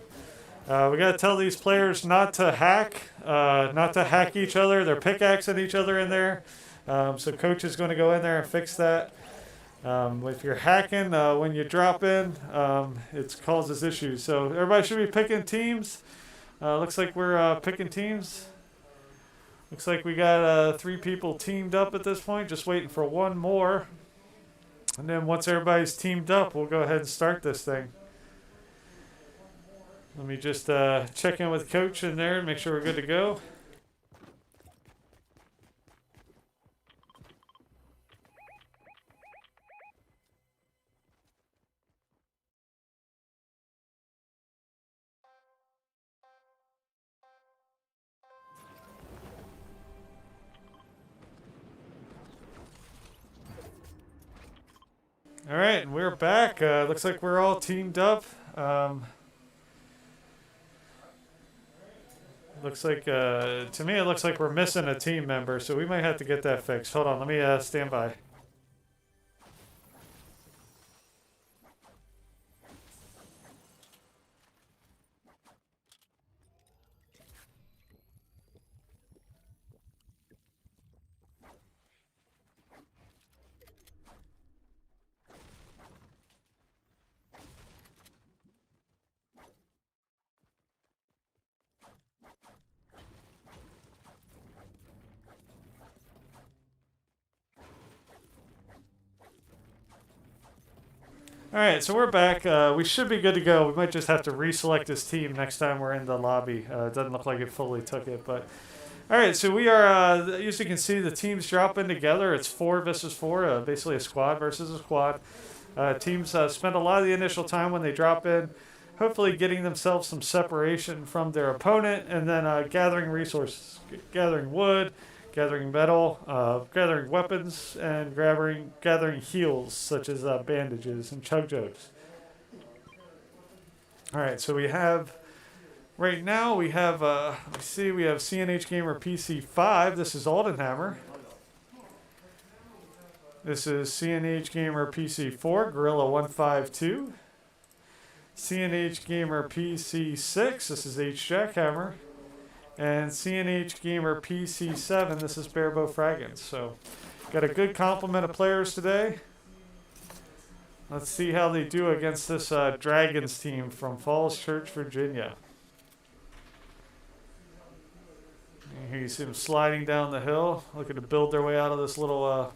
We got to tell these players not to hack each other. They're pickaxing each other in there. So coach is going to go in there and fix that. If you're hacking when you drop in, it causes issues. So everybody should be picking teams. Looks like we're picking teams. Looks like we got 3 people teamed up at this point, just waiting for one more. And then once everybody's teamed up, we'll go ahead and start this thing. Let me just check in with coach in there and make sure we're good to go. All right, we're back. Looks like we're all teamed up. Looks like, to me, it looks like we're missing a team member, so we might have to get that fixed. Hold on, let me stand by. All right, so we're back. We should be good to go. We might just have to reselect this team next time we're in the lobby. It doesn't look like it fully took it, but all right. So we are, as you can see, the teams dropping together. It's 4 versus 4, basically a squad versus a squad. Teams spend a lot of the initial time when they drop in, hopefully getting themselves some separation from their opponent, and then gathering resources, gathering wood, gathering metal, gathering weapons, and gathering heals such as bandages and chug jugs. All right, so we have right now we have let's see, we have CNH Gamer PC 5. This is Aldenhammer. This is CNH Gamer PC 4 Gorilla 152. CNH Gamer PC 6. This is H Jackhammer. And CNH Gamer PC7, this is Barebow Fraggins. So, got a good complement of players today. Let's see how they do against this Dragons team from Falls Church, Virginia. And here you see them sliding down the hill, looking to build their way out of this little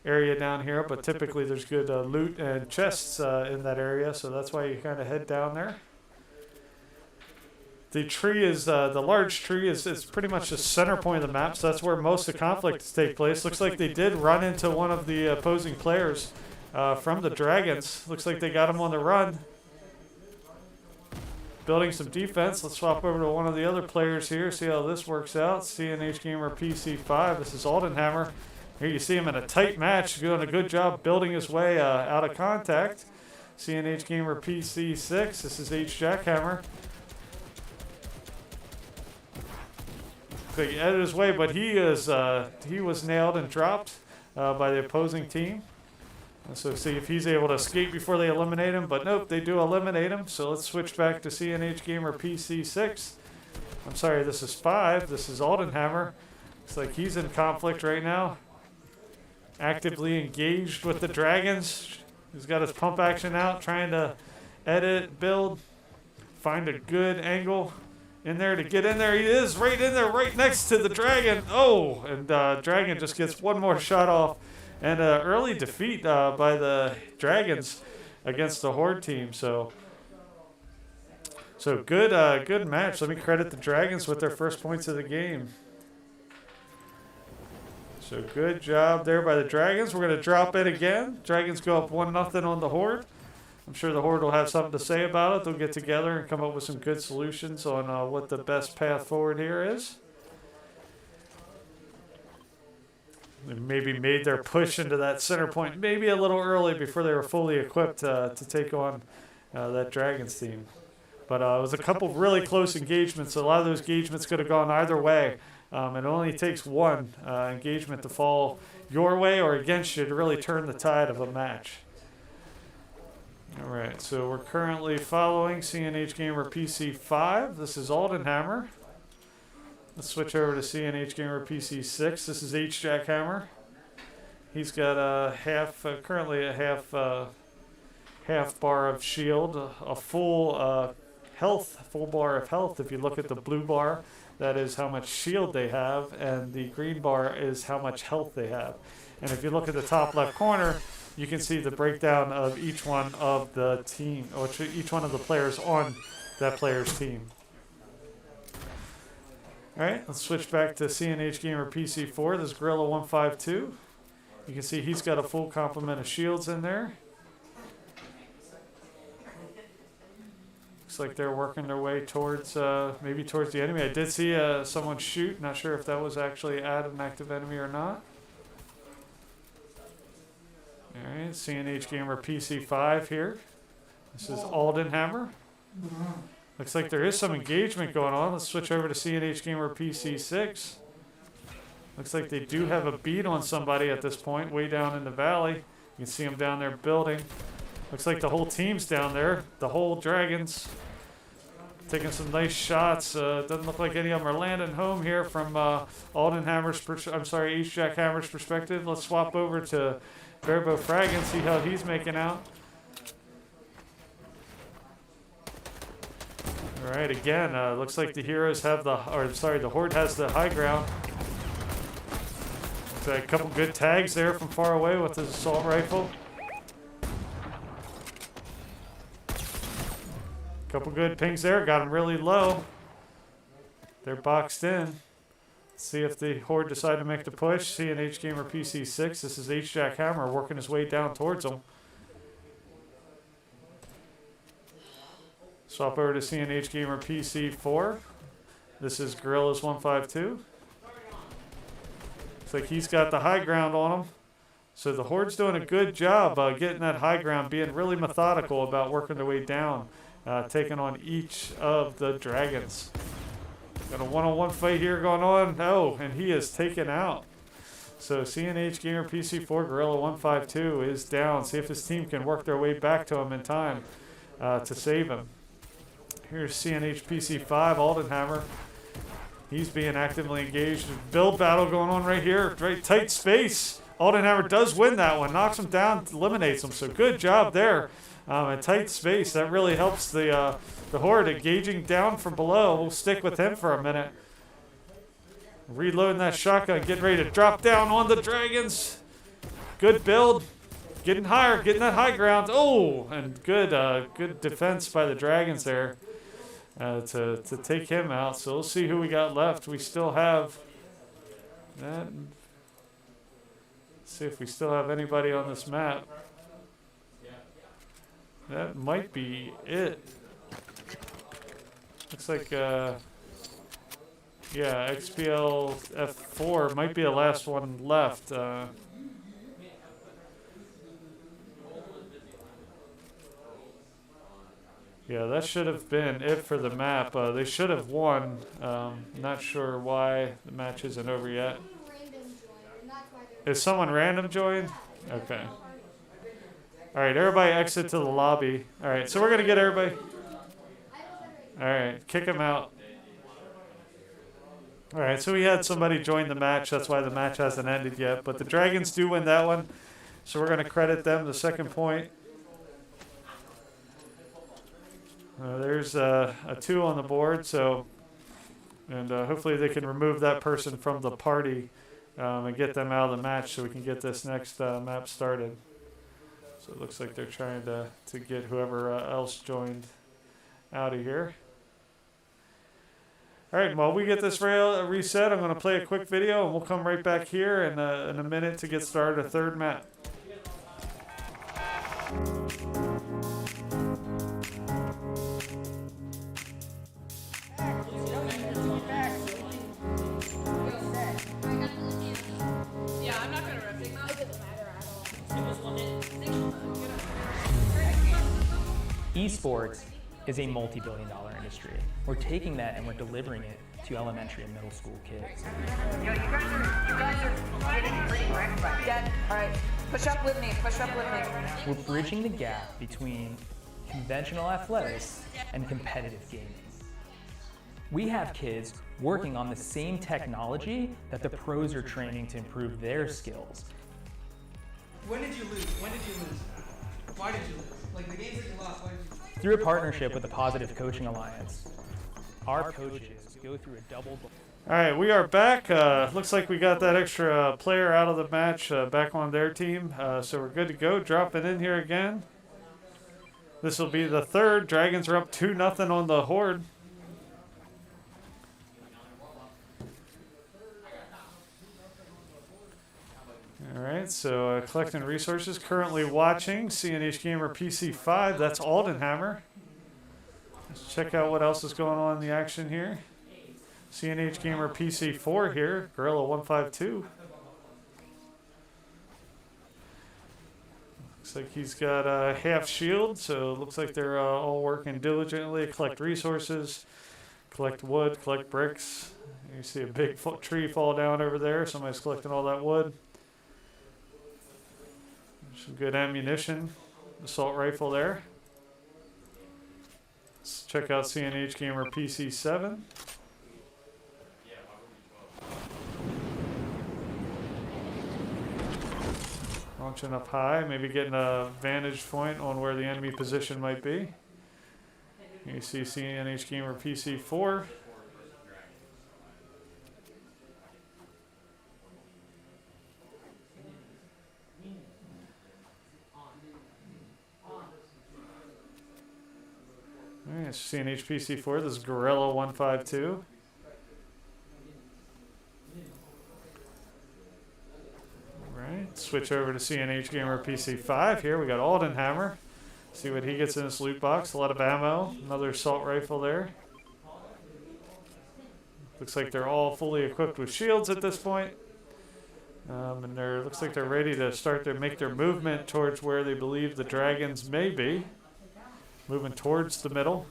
area down here. But typically there's good loot and chests in that area, so that's why you kind of head down there. The tree is, the large tree is pretty much the center point of the map, so that's where most of the conflicts take place. Looks like they did run into one of the opposing players from the Dragons. Looks like they got him on the run. Building some defense. Let's swap over to one of the other players here, see how this works out. CNH Gamer PC5, this is Aldenhammer. Here you see him in a tight match, doing a good job building his way out of contact. CNH Gamer PC6, this is H Jackhammer. He edited his way, but he was nailed and dropped by the opposing team. So see if he's able to escape before they eliminate him. But nope, they do eliminate him. So let's switch back to CNH Gamer PC6. I'm sorry, this is 5. This is Aldenhammer. Looks like he's in conflict right now. Actively engaged with the Dragons. He's got his pump action out, trying to edit, build, find a good angle in there to get in there. He is right in there, right next to the Dragon. Oh, and Dragon just gets one more shot off. And early defeat by the Dragons against the Horde team. So good match. Let me credit the Dragons with their first points of the game. So good job there by the Dragons. We're going to drop it again. Dragons go up 1-0 on the Horde. I'm sure the Horde will have something to say about it. They'll get together and come up with some good solutions on what the best path forward here is. They maybe made their push into that center point maybe a little early before they were fully equipped to take on that Dragons team. But it was a couple really close engagements. So a lot of those engagements could have gone either way. It only takes one engagement to fall your way or against you to really turn the tide of a match. All right, so we're currently following CNH Gamer PC 5. This is Aldenhammer. Let's switch over to CNH Gamer PC 6. This is H Jackhammer. He's got a currently a half bar of shield, a full full bar of health. If you look at the blue bar, that is how much shield they have, and the green bar is how much health they have. And if you look at the top left corner, you can see the breakdown of each one of the team, or each one of the players on that player's team. All right, let's switch back to CNH Gamer PC 4. This is Gorilla 152. You can see he's got a full complement of shields in there. Looks like they're working their way towards, maybe towards the enemy. I did see someone shoot. Not sure if that was actually at an active enemy or not. All right, CNH Gamer PC 5 here. This is Aldenhammer. Looks like there is some engagement going on. Let's switch over to CNH Gamer PC 6. Looks like they do have a beat on somebody at this point, way down in the valley. You can see them down there building. Looks like the whole team's down there. The whole Dragons taking some nice shots. Doesn't look like any of them are landing home here from Aldenhammer's, H Jackhammer's perspective. Let's swap over to Barebow Frag and see how he's making out. All right, again, looks like the heroes have the Horde has the high ground. So a couple good tags there from far away with his assault rifle. Couple good pings there, got him really low. They're boxed in. Let's see if the Horde decide to make the push. CNH Gamer PC 6. This is H Jackhammer working his way down towards them. Swap over to CNH Gamer PC 4. This is Gorillas 152. Looks like he's got the high ground on him. So the Horde's doing a good job getting that high ground, being really methodical about working their way down, taking on each of the Dragons. Got a one-on-one fight here going on. Oh, and he is taken out. So CNH Gamer PC 4 Gorilla 152 is down. See if his team can work their way back to him in time to save him. Here's CNH PC 5 Aldenhammer. He's being actively engaged. Build battle going on right here. Right tight space. Aldenhammer does win that one. Knocks him down, eliminates him. So good job there. A tight space. That really helps the Horde engaging down from below. We'll stick with him for a minute. Reloading that shotgun. Getting ready to drop down on the Dragons. Good build. Getting higher. Getting that high ground. Oh, and good defense by the Dragons there. To take him out. So we'll see who we got left. We still have that. See if we still have anybody on this map. That might be it. Looks like yeah, XPL F4 might be the last one left. Yeah, that should have been it for the map. They should have won. Not sure why the match isn't over yet. Is someone random joined? Okay. All right, everybody exit to the lobby. All right, so we're going to get everybody. All right, kick them out. All right, so we had somebody join the match. That's why the match hasn't ended yet. But the Dragons do win that one. So we're going to credit them the second point. There's a 2 on the board, so, and hopefully they can remove that person from the party and get them out of the match so we can get this next map started. So it looks like they're trying to get whoever else joined out of here. All right, while we get this reset, I'm going to play a quick video, and we'll come right back here in a minute to get started a third map. Esports is a multi-billion-dollar industry. We're taking that and we're delivering it to elementary and middle school kids. Yo, you guys are getting pretty wrecked by me. Dad, all right, push up with me, push up with me. We're bridging the gap between conventional athletics and competitive gaming. We have kids working on the same technology that the pros are training to improve their skills. When did you lose? When did you lose? Why did you lose? Like the games that you lost, why did you lose? Through a partnership with the Positive Coaching Alliance, our coaches go through a double. All right, we are back. Looks like we got that extra player out of the match back on their team. So we're good to go. Dropping in here again. This will be the third. Dragons are up 2-0 on the Horde. All right, so collecting resources. Currently watching CNH Gamer PC5. That's Aldenhammer. Let's check out what else is going on in the action here. CNH Gamer PC4 here. Gorilla 152. Looks like he's got a half shield, so it looks like they're all working diligently. Collect resources, collect wood, collect bricks. You see a big tree fall down over there. Somebody's collecting all that wood. Some good ammunition. Assault rifle there. Let's check out CNH Gamer PC7. Launching up high, maybe getting a vantage point on where the enemy position might be. You see CNH Gamer PC4. Alright, CNH PC4, this is Gorilla 152. Alright, switch over to CNH Gamer PC5 here. We got Aldenhammer. See what he gets in his loot box. A lot of ammo. Another assault rifle there. Looks like they're all fully equipped with shields at this point. And looks like they're ready to start to make their movement towards where they believe the dragons may be. Moving towards the middle.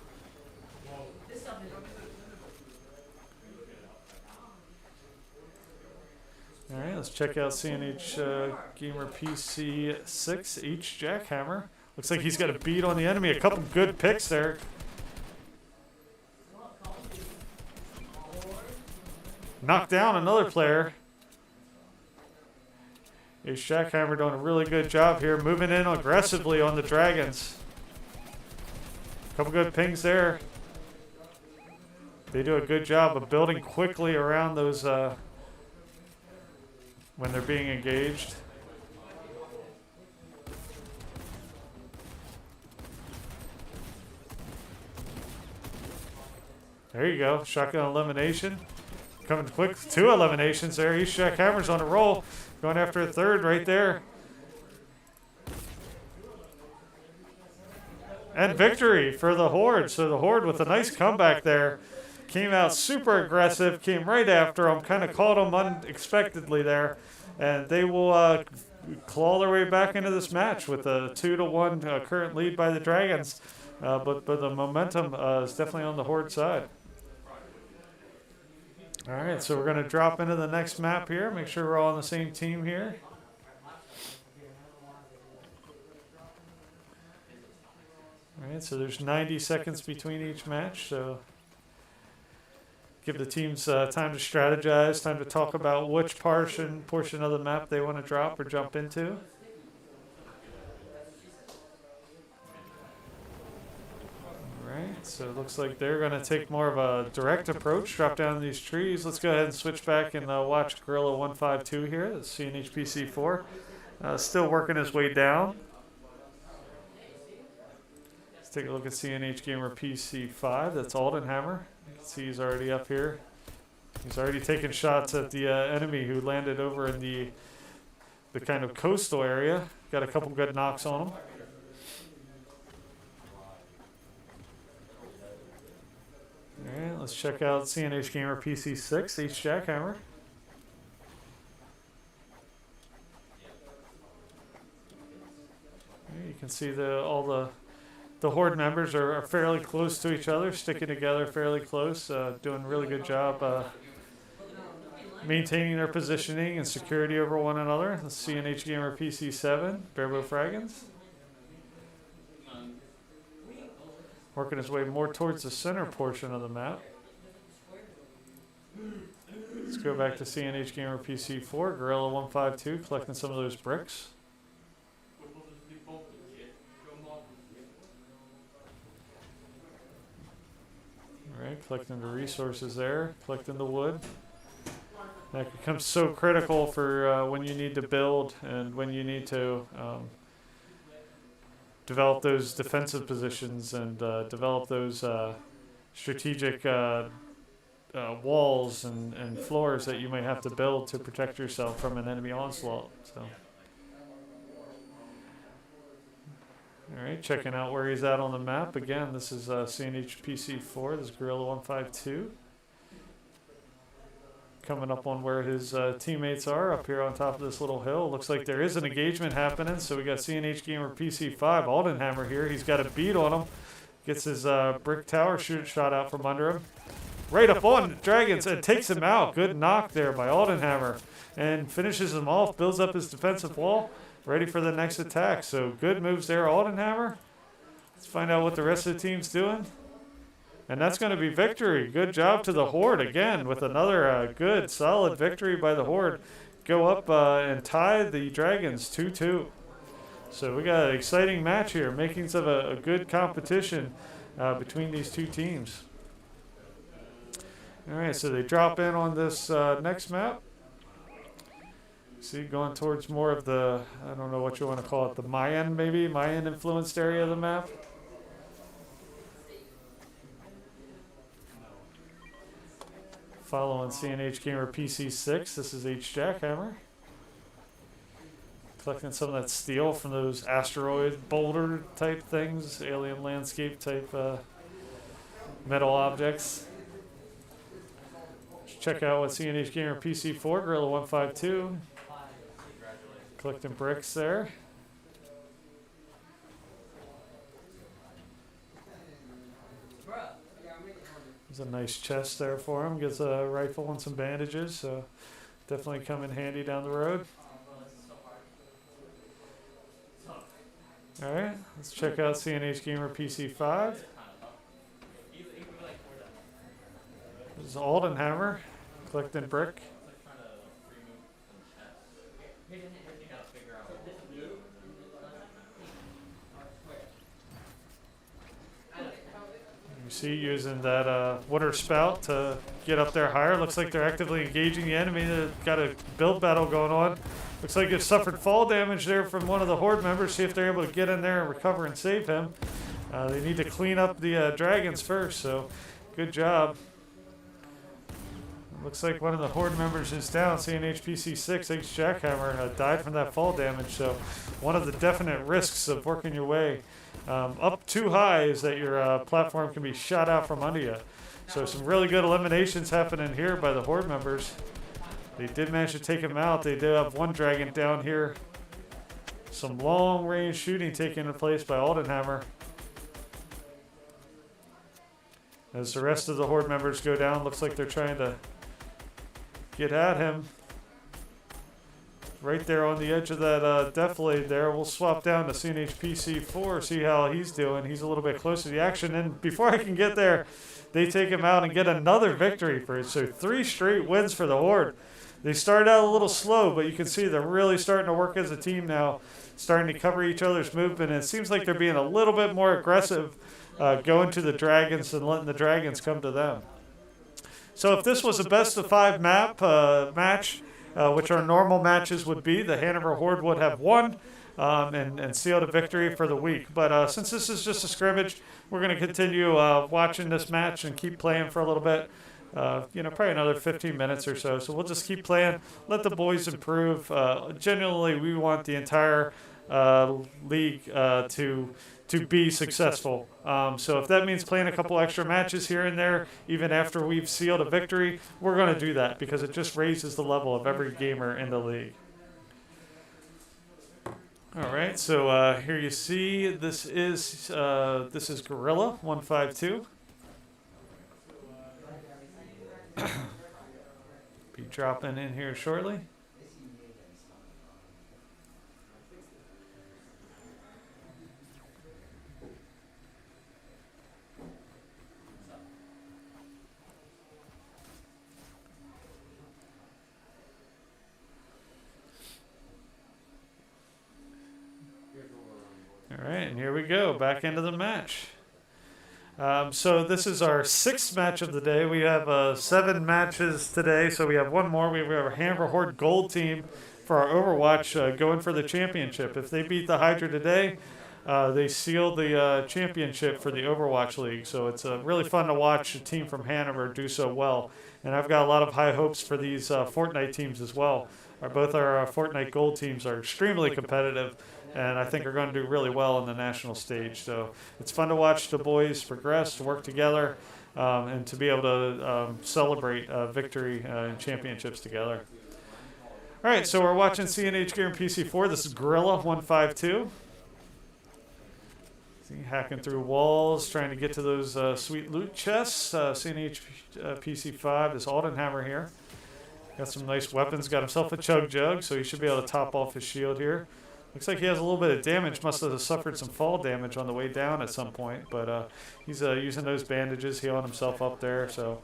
Alright, let's check out CNH Gamer PC6, H Jackhammer. Looks like he's got a beat on the enemy. A couple good picks there. Knocked down another player. H Jackhammer doing a really good job here, moving in aggressively on the dragons. Couple good pings there. They do a good job of building quickly around those when they're being engaged. There you go. Shotgun elimination. Coming quick. 2 eliminations there. East Jackhammer's on a roll. Going after a third right there. And victory for the Horde. So the Horde with a nice comeback there. Came out super aggressive. Came right after them. Kind of caught them unexpectedly there. And they will claw their way back into this match with a 2-1 current lead by the Dragons. But the momentum is definitely on the Horde side. All right, so we're going to drop into the next map here. Make sure we're all on the same team here. All right, so there's 90 seconds between each match, so give the teams time to strategize, time to talk about which portion of the map they want to drop or jump into. Alright, so it looks like they're going to take more of a direct approach, drop down these trees. Let's go ahead and switch back and watch Gorilla 152 here, the CNH PC4. Still working his way down. Let's take a look at CNH Gamer PC5, that's Aldenhammer. You can see he's already up here. He's already taken shots at the enemy who landed over in the kind of coastal area. Got a couple good knocks on him. Alright, let's check out CNH Gamer PC6, H Jackhammer. You can see all the the Horde members are fairly close to each other, sticking together fairly close, doing a really good job maintaining their positioning and security over one another. The CNH Gamer PC7, Barebow Fraggins. Working his way more towards the center portion of the map. Let's go back to CNH Gamer PC4, Gorilla 152, collecting some of those bricks. Alright, collecting the resources there, collecting the wood. That becomes so critical for when you need to build and when you need to develop those defensive positions and develop those strategic walls and floors that you might have to build to protect yourself from an enemy onslaught. So, all right, checking out where he's at on the map. Again, this is CNH PC4. This is Gorilla 152. Coming up on where his teammates are up here on top of this little hill. Looks like there is an engagement happening. So we got CNH Gamer PC5 Aldenhammer here. He's got a beat on him. Gets his brick tower shot out from under him. Right up on Dragons and takes him out. Good knock there by Aldenhammer. And finishes him off. Builds up his defensive wall. Ready for the next attack. So good moves there, Aldenhammer. Let's find out what the rest of the team's doing. And that's going to be victory. Good job to the Horde again with another good, solid victory by the Horde. Go up and tie the Dragons 2-2. So we got an exciting match here. Makings of a good competition between these two teams. All right, so they drop in on this next map. See, going towards more of the, I don't know what you want to call it, the Mayan maybe, Mayan influenced area of the map. Following CNH Gamer PC6, this is H Jackhammer. Collecting some of that steel from those asteroid boulder type things, alien landscape type metal objects. Let's check out what CNH Gamer PC4, Gorilla 152. Collecting bricks there. There's a nice chest there for him. Gets a rifle and some bandages, so definitely come in handy down the road. All right, let's check out CNH Gamer PC5. This is Aldenhammer collecting brick. See, using that water spout to get up there higher. Looks like they're actively engaging the enemy. They've got a build battle going on. Looks like they've suffered fall damage there from one of the Horde members. See if they're able to get in there and recover and save him. They need to clean up the Dragons first, so good job. Looks like one of the Horde members is down. CNH PC6, H Jackhammer, died from that fall damage, so one of the definite risks of working your way up too high is that your platform can be shot out from under you. So some really good eliminations happening here by the Horde members. They did manage to take him out. They did have one dragon down here. Some long range shooting taking place by Aldenhammer. As the rest of the Horde members go down, looks like they're trying to get at him. Right there on the edge of that defilade there. We'll swap down to CNH PC4, see how he's doing. He's a little bit closer to the action. And before I can get there, they take him out and get another victory for it. So 3 straight wins for the Horde. They started out a little slow, but you can see they're really starting to work as a team now, starting to cover each other's movement. And it seems like they're being a little bit more aggressive going to the Dragons and letting the Dragons come to them. So if this was a best of 5 match, which our normal matches would be, the Hanover Horde would have won and sealed a victory for the week. But since this is just a scrimmage, we're going to continue watching this match and keep playing for a little bit. Probably another 15 minutes or so. So we'll just keep playing, let the boys improve. Genuinely, we want the entire league to be successful. So if that means playing a couple extra matches here and there, even after we've sealed a victory, we're going to do that because it just raises the level of every gamer in the league. All right, so here you see this is Gorilla 152. Be dropping in here shortly. All right, and here we go, back into the match. So this is our 6th match of the day. We have 7 matches today, so we have one more. We have our Hanover Horde Gold team for our Overwatch going for the championship. If they beat the Hydra today, they seal the championship for the Overwatch League. So it's really fun to watch a team from Hanover do so well. And I've got a lot of high hopes for these Fortnite teams as well. Both our Fortnite Gold teams are extremely competitive, and I think are going to do really well on the national stage. So it's fun to watch the boys progress, to work together, and to be able to celebrate victory and championships together. All right, so we're watching CNH Gear and PC4. This is Gorilla 152. See, hacking through walls, trying to get to those sweet loot chests. CNH PC5 is Aldenhammer here. Got some nice weapons. Got himself a chug jug, so he should be able to top off his shield here. Looks like he has a little bit of damage. Must have suffered some fall damage on the way down at some point. But he's using those bandages, healing himself up there. So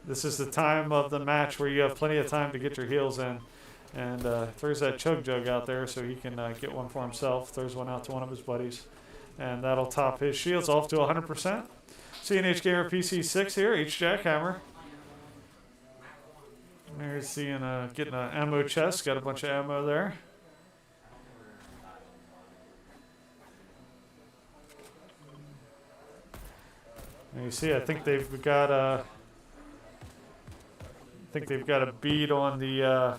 this is the time of the match where you have plenty of time to get your heals in. And throws that chug jug out there so he can get one for himself. Throws one out to one of his buddies. And that'll top his shields off to 100%. CNH Gamer PC6 here, H-Jackhammer. There's seeing getting an ammo chest. Got a bunch of ammo there. And you see, I think they've got a bead on the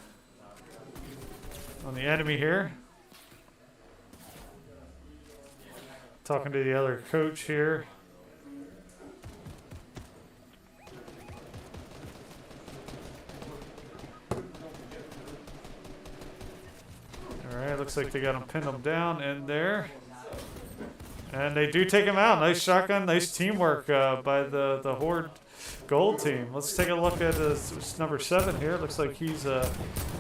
enemy here. Talking to the other coach here. All right, looks like they got him pinned him down in there. And they do take him out. Nice shotgun, nice teamwork by the Horde Gold team. Let's take a look at number 7 here. Looks like he's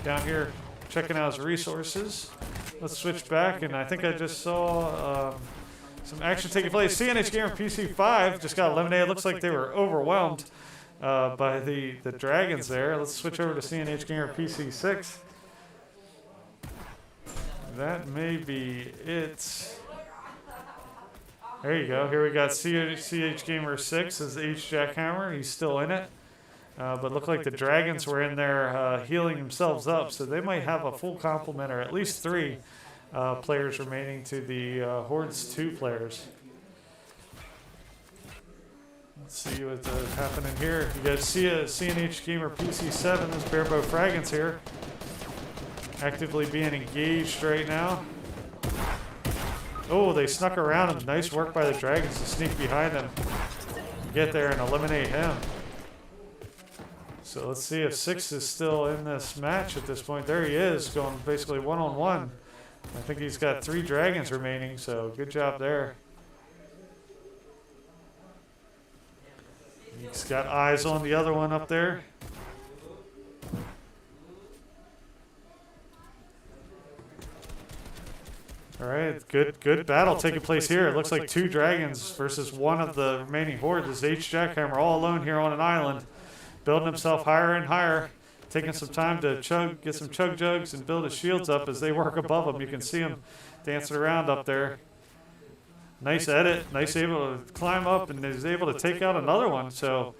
down here checking out his resources. Let's switch back, and I think I just saw some action taking place. CNH Gamer PC5 just got eliminated. Looks like they were overwhelmed by the dragons there. Let's switch over to CNH Gamer PC6. That may be it. There you go. Here we got CH Gamer 6 as H-Jackhammer. He's still in it. But looked like the dragons were in there healing themselves up. So they might have a full complement, or at least 3 players remaining to the Horde's 2 players. Let's see what's happening here. You guys see a CNH Gamer PC7. There's Barebow Fragments here. Actively being engaged right now. Oh, they snuck around him. Nice work by the dragons to sneak behind him. Get there and eliminate him. So let's see if 6 is still in this match at this point. There he is, going basically one-on-one. I think he's got 3 dragons remaining, so good job there. He's got eyes on the other one up there. All right, good battle taking place here. It looks like 2 dragons versus 1 of the remaining Horde. This H-Jackhammer all alone here on an island, building himself higher and higher, taking some time to get some chug jugs and build his shields up as they work above him. You can see him dancing around up there. Nice edit, nice able to climb up, and he's able to take out another one. So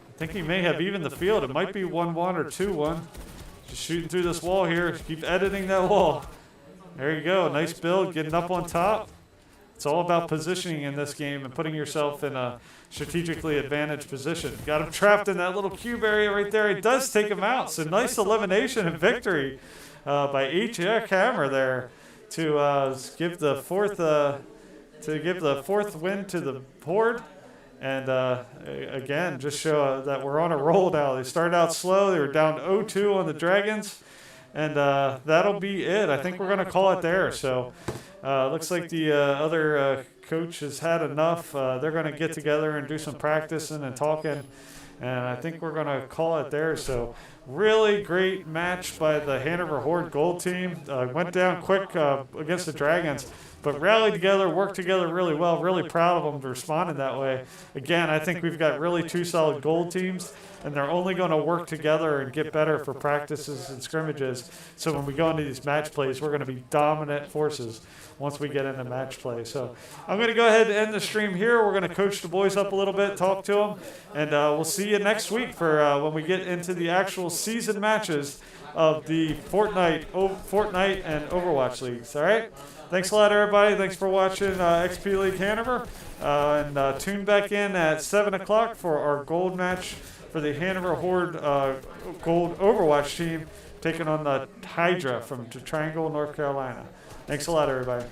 I think he may have even the field. It might be 1-1 or 2-1. Just shooting through this wall here. Keep editing that wall. There you go. Nice build, getting up on top. It's all about positioning in this game and putting yourself in a strategically advantaged position. Got him trapped in that little cube area right there. He does take him out. So nice elimination and victory by H-Jackhammer there to give the fourth win to the Horde. And again, just show that we're on a roll now. They started out slow. They were down 0-2 on the Dragons. And that'll be it. I think we're going to call it there. So Looks like the other coach has had enough. They're going to get together and do some practicing and talking. And I think we're going to call it there. So really great match by the Hanover Horde Gold team. Went down quick against the Dragons, but rallied together, worked together really well. Really proud of them for responding that way. Again, I think we've got really two solid gold teams, and they're only going to work together and get better for practices and scrimmages. So when we go into these match plays, we're going to be dominant forces once we get into match play. So I'm going to go ahead and end the stream here. We're going to coach the boys up a little bit, talk to them, and we'll see you next week for when we get into the actual season matches of the Fortnite and Overwatch leagues. All right. Thanks a lot, everybody. Thanks for watching XP League Hanover. And tune back in at 7 o'clock for our gold match for the Hanover Horde Gold Overwatch team taking on the Hydra from Triangle, North Carolina. Thanks a lot, everybody.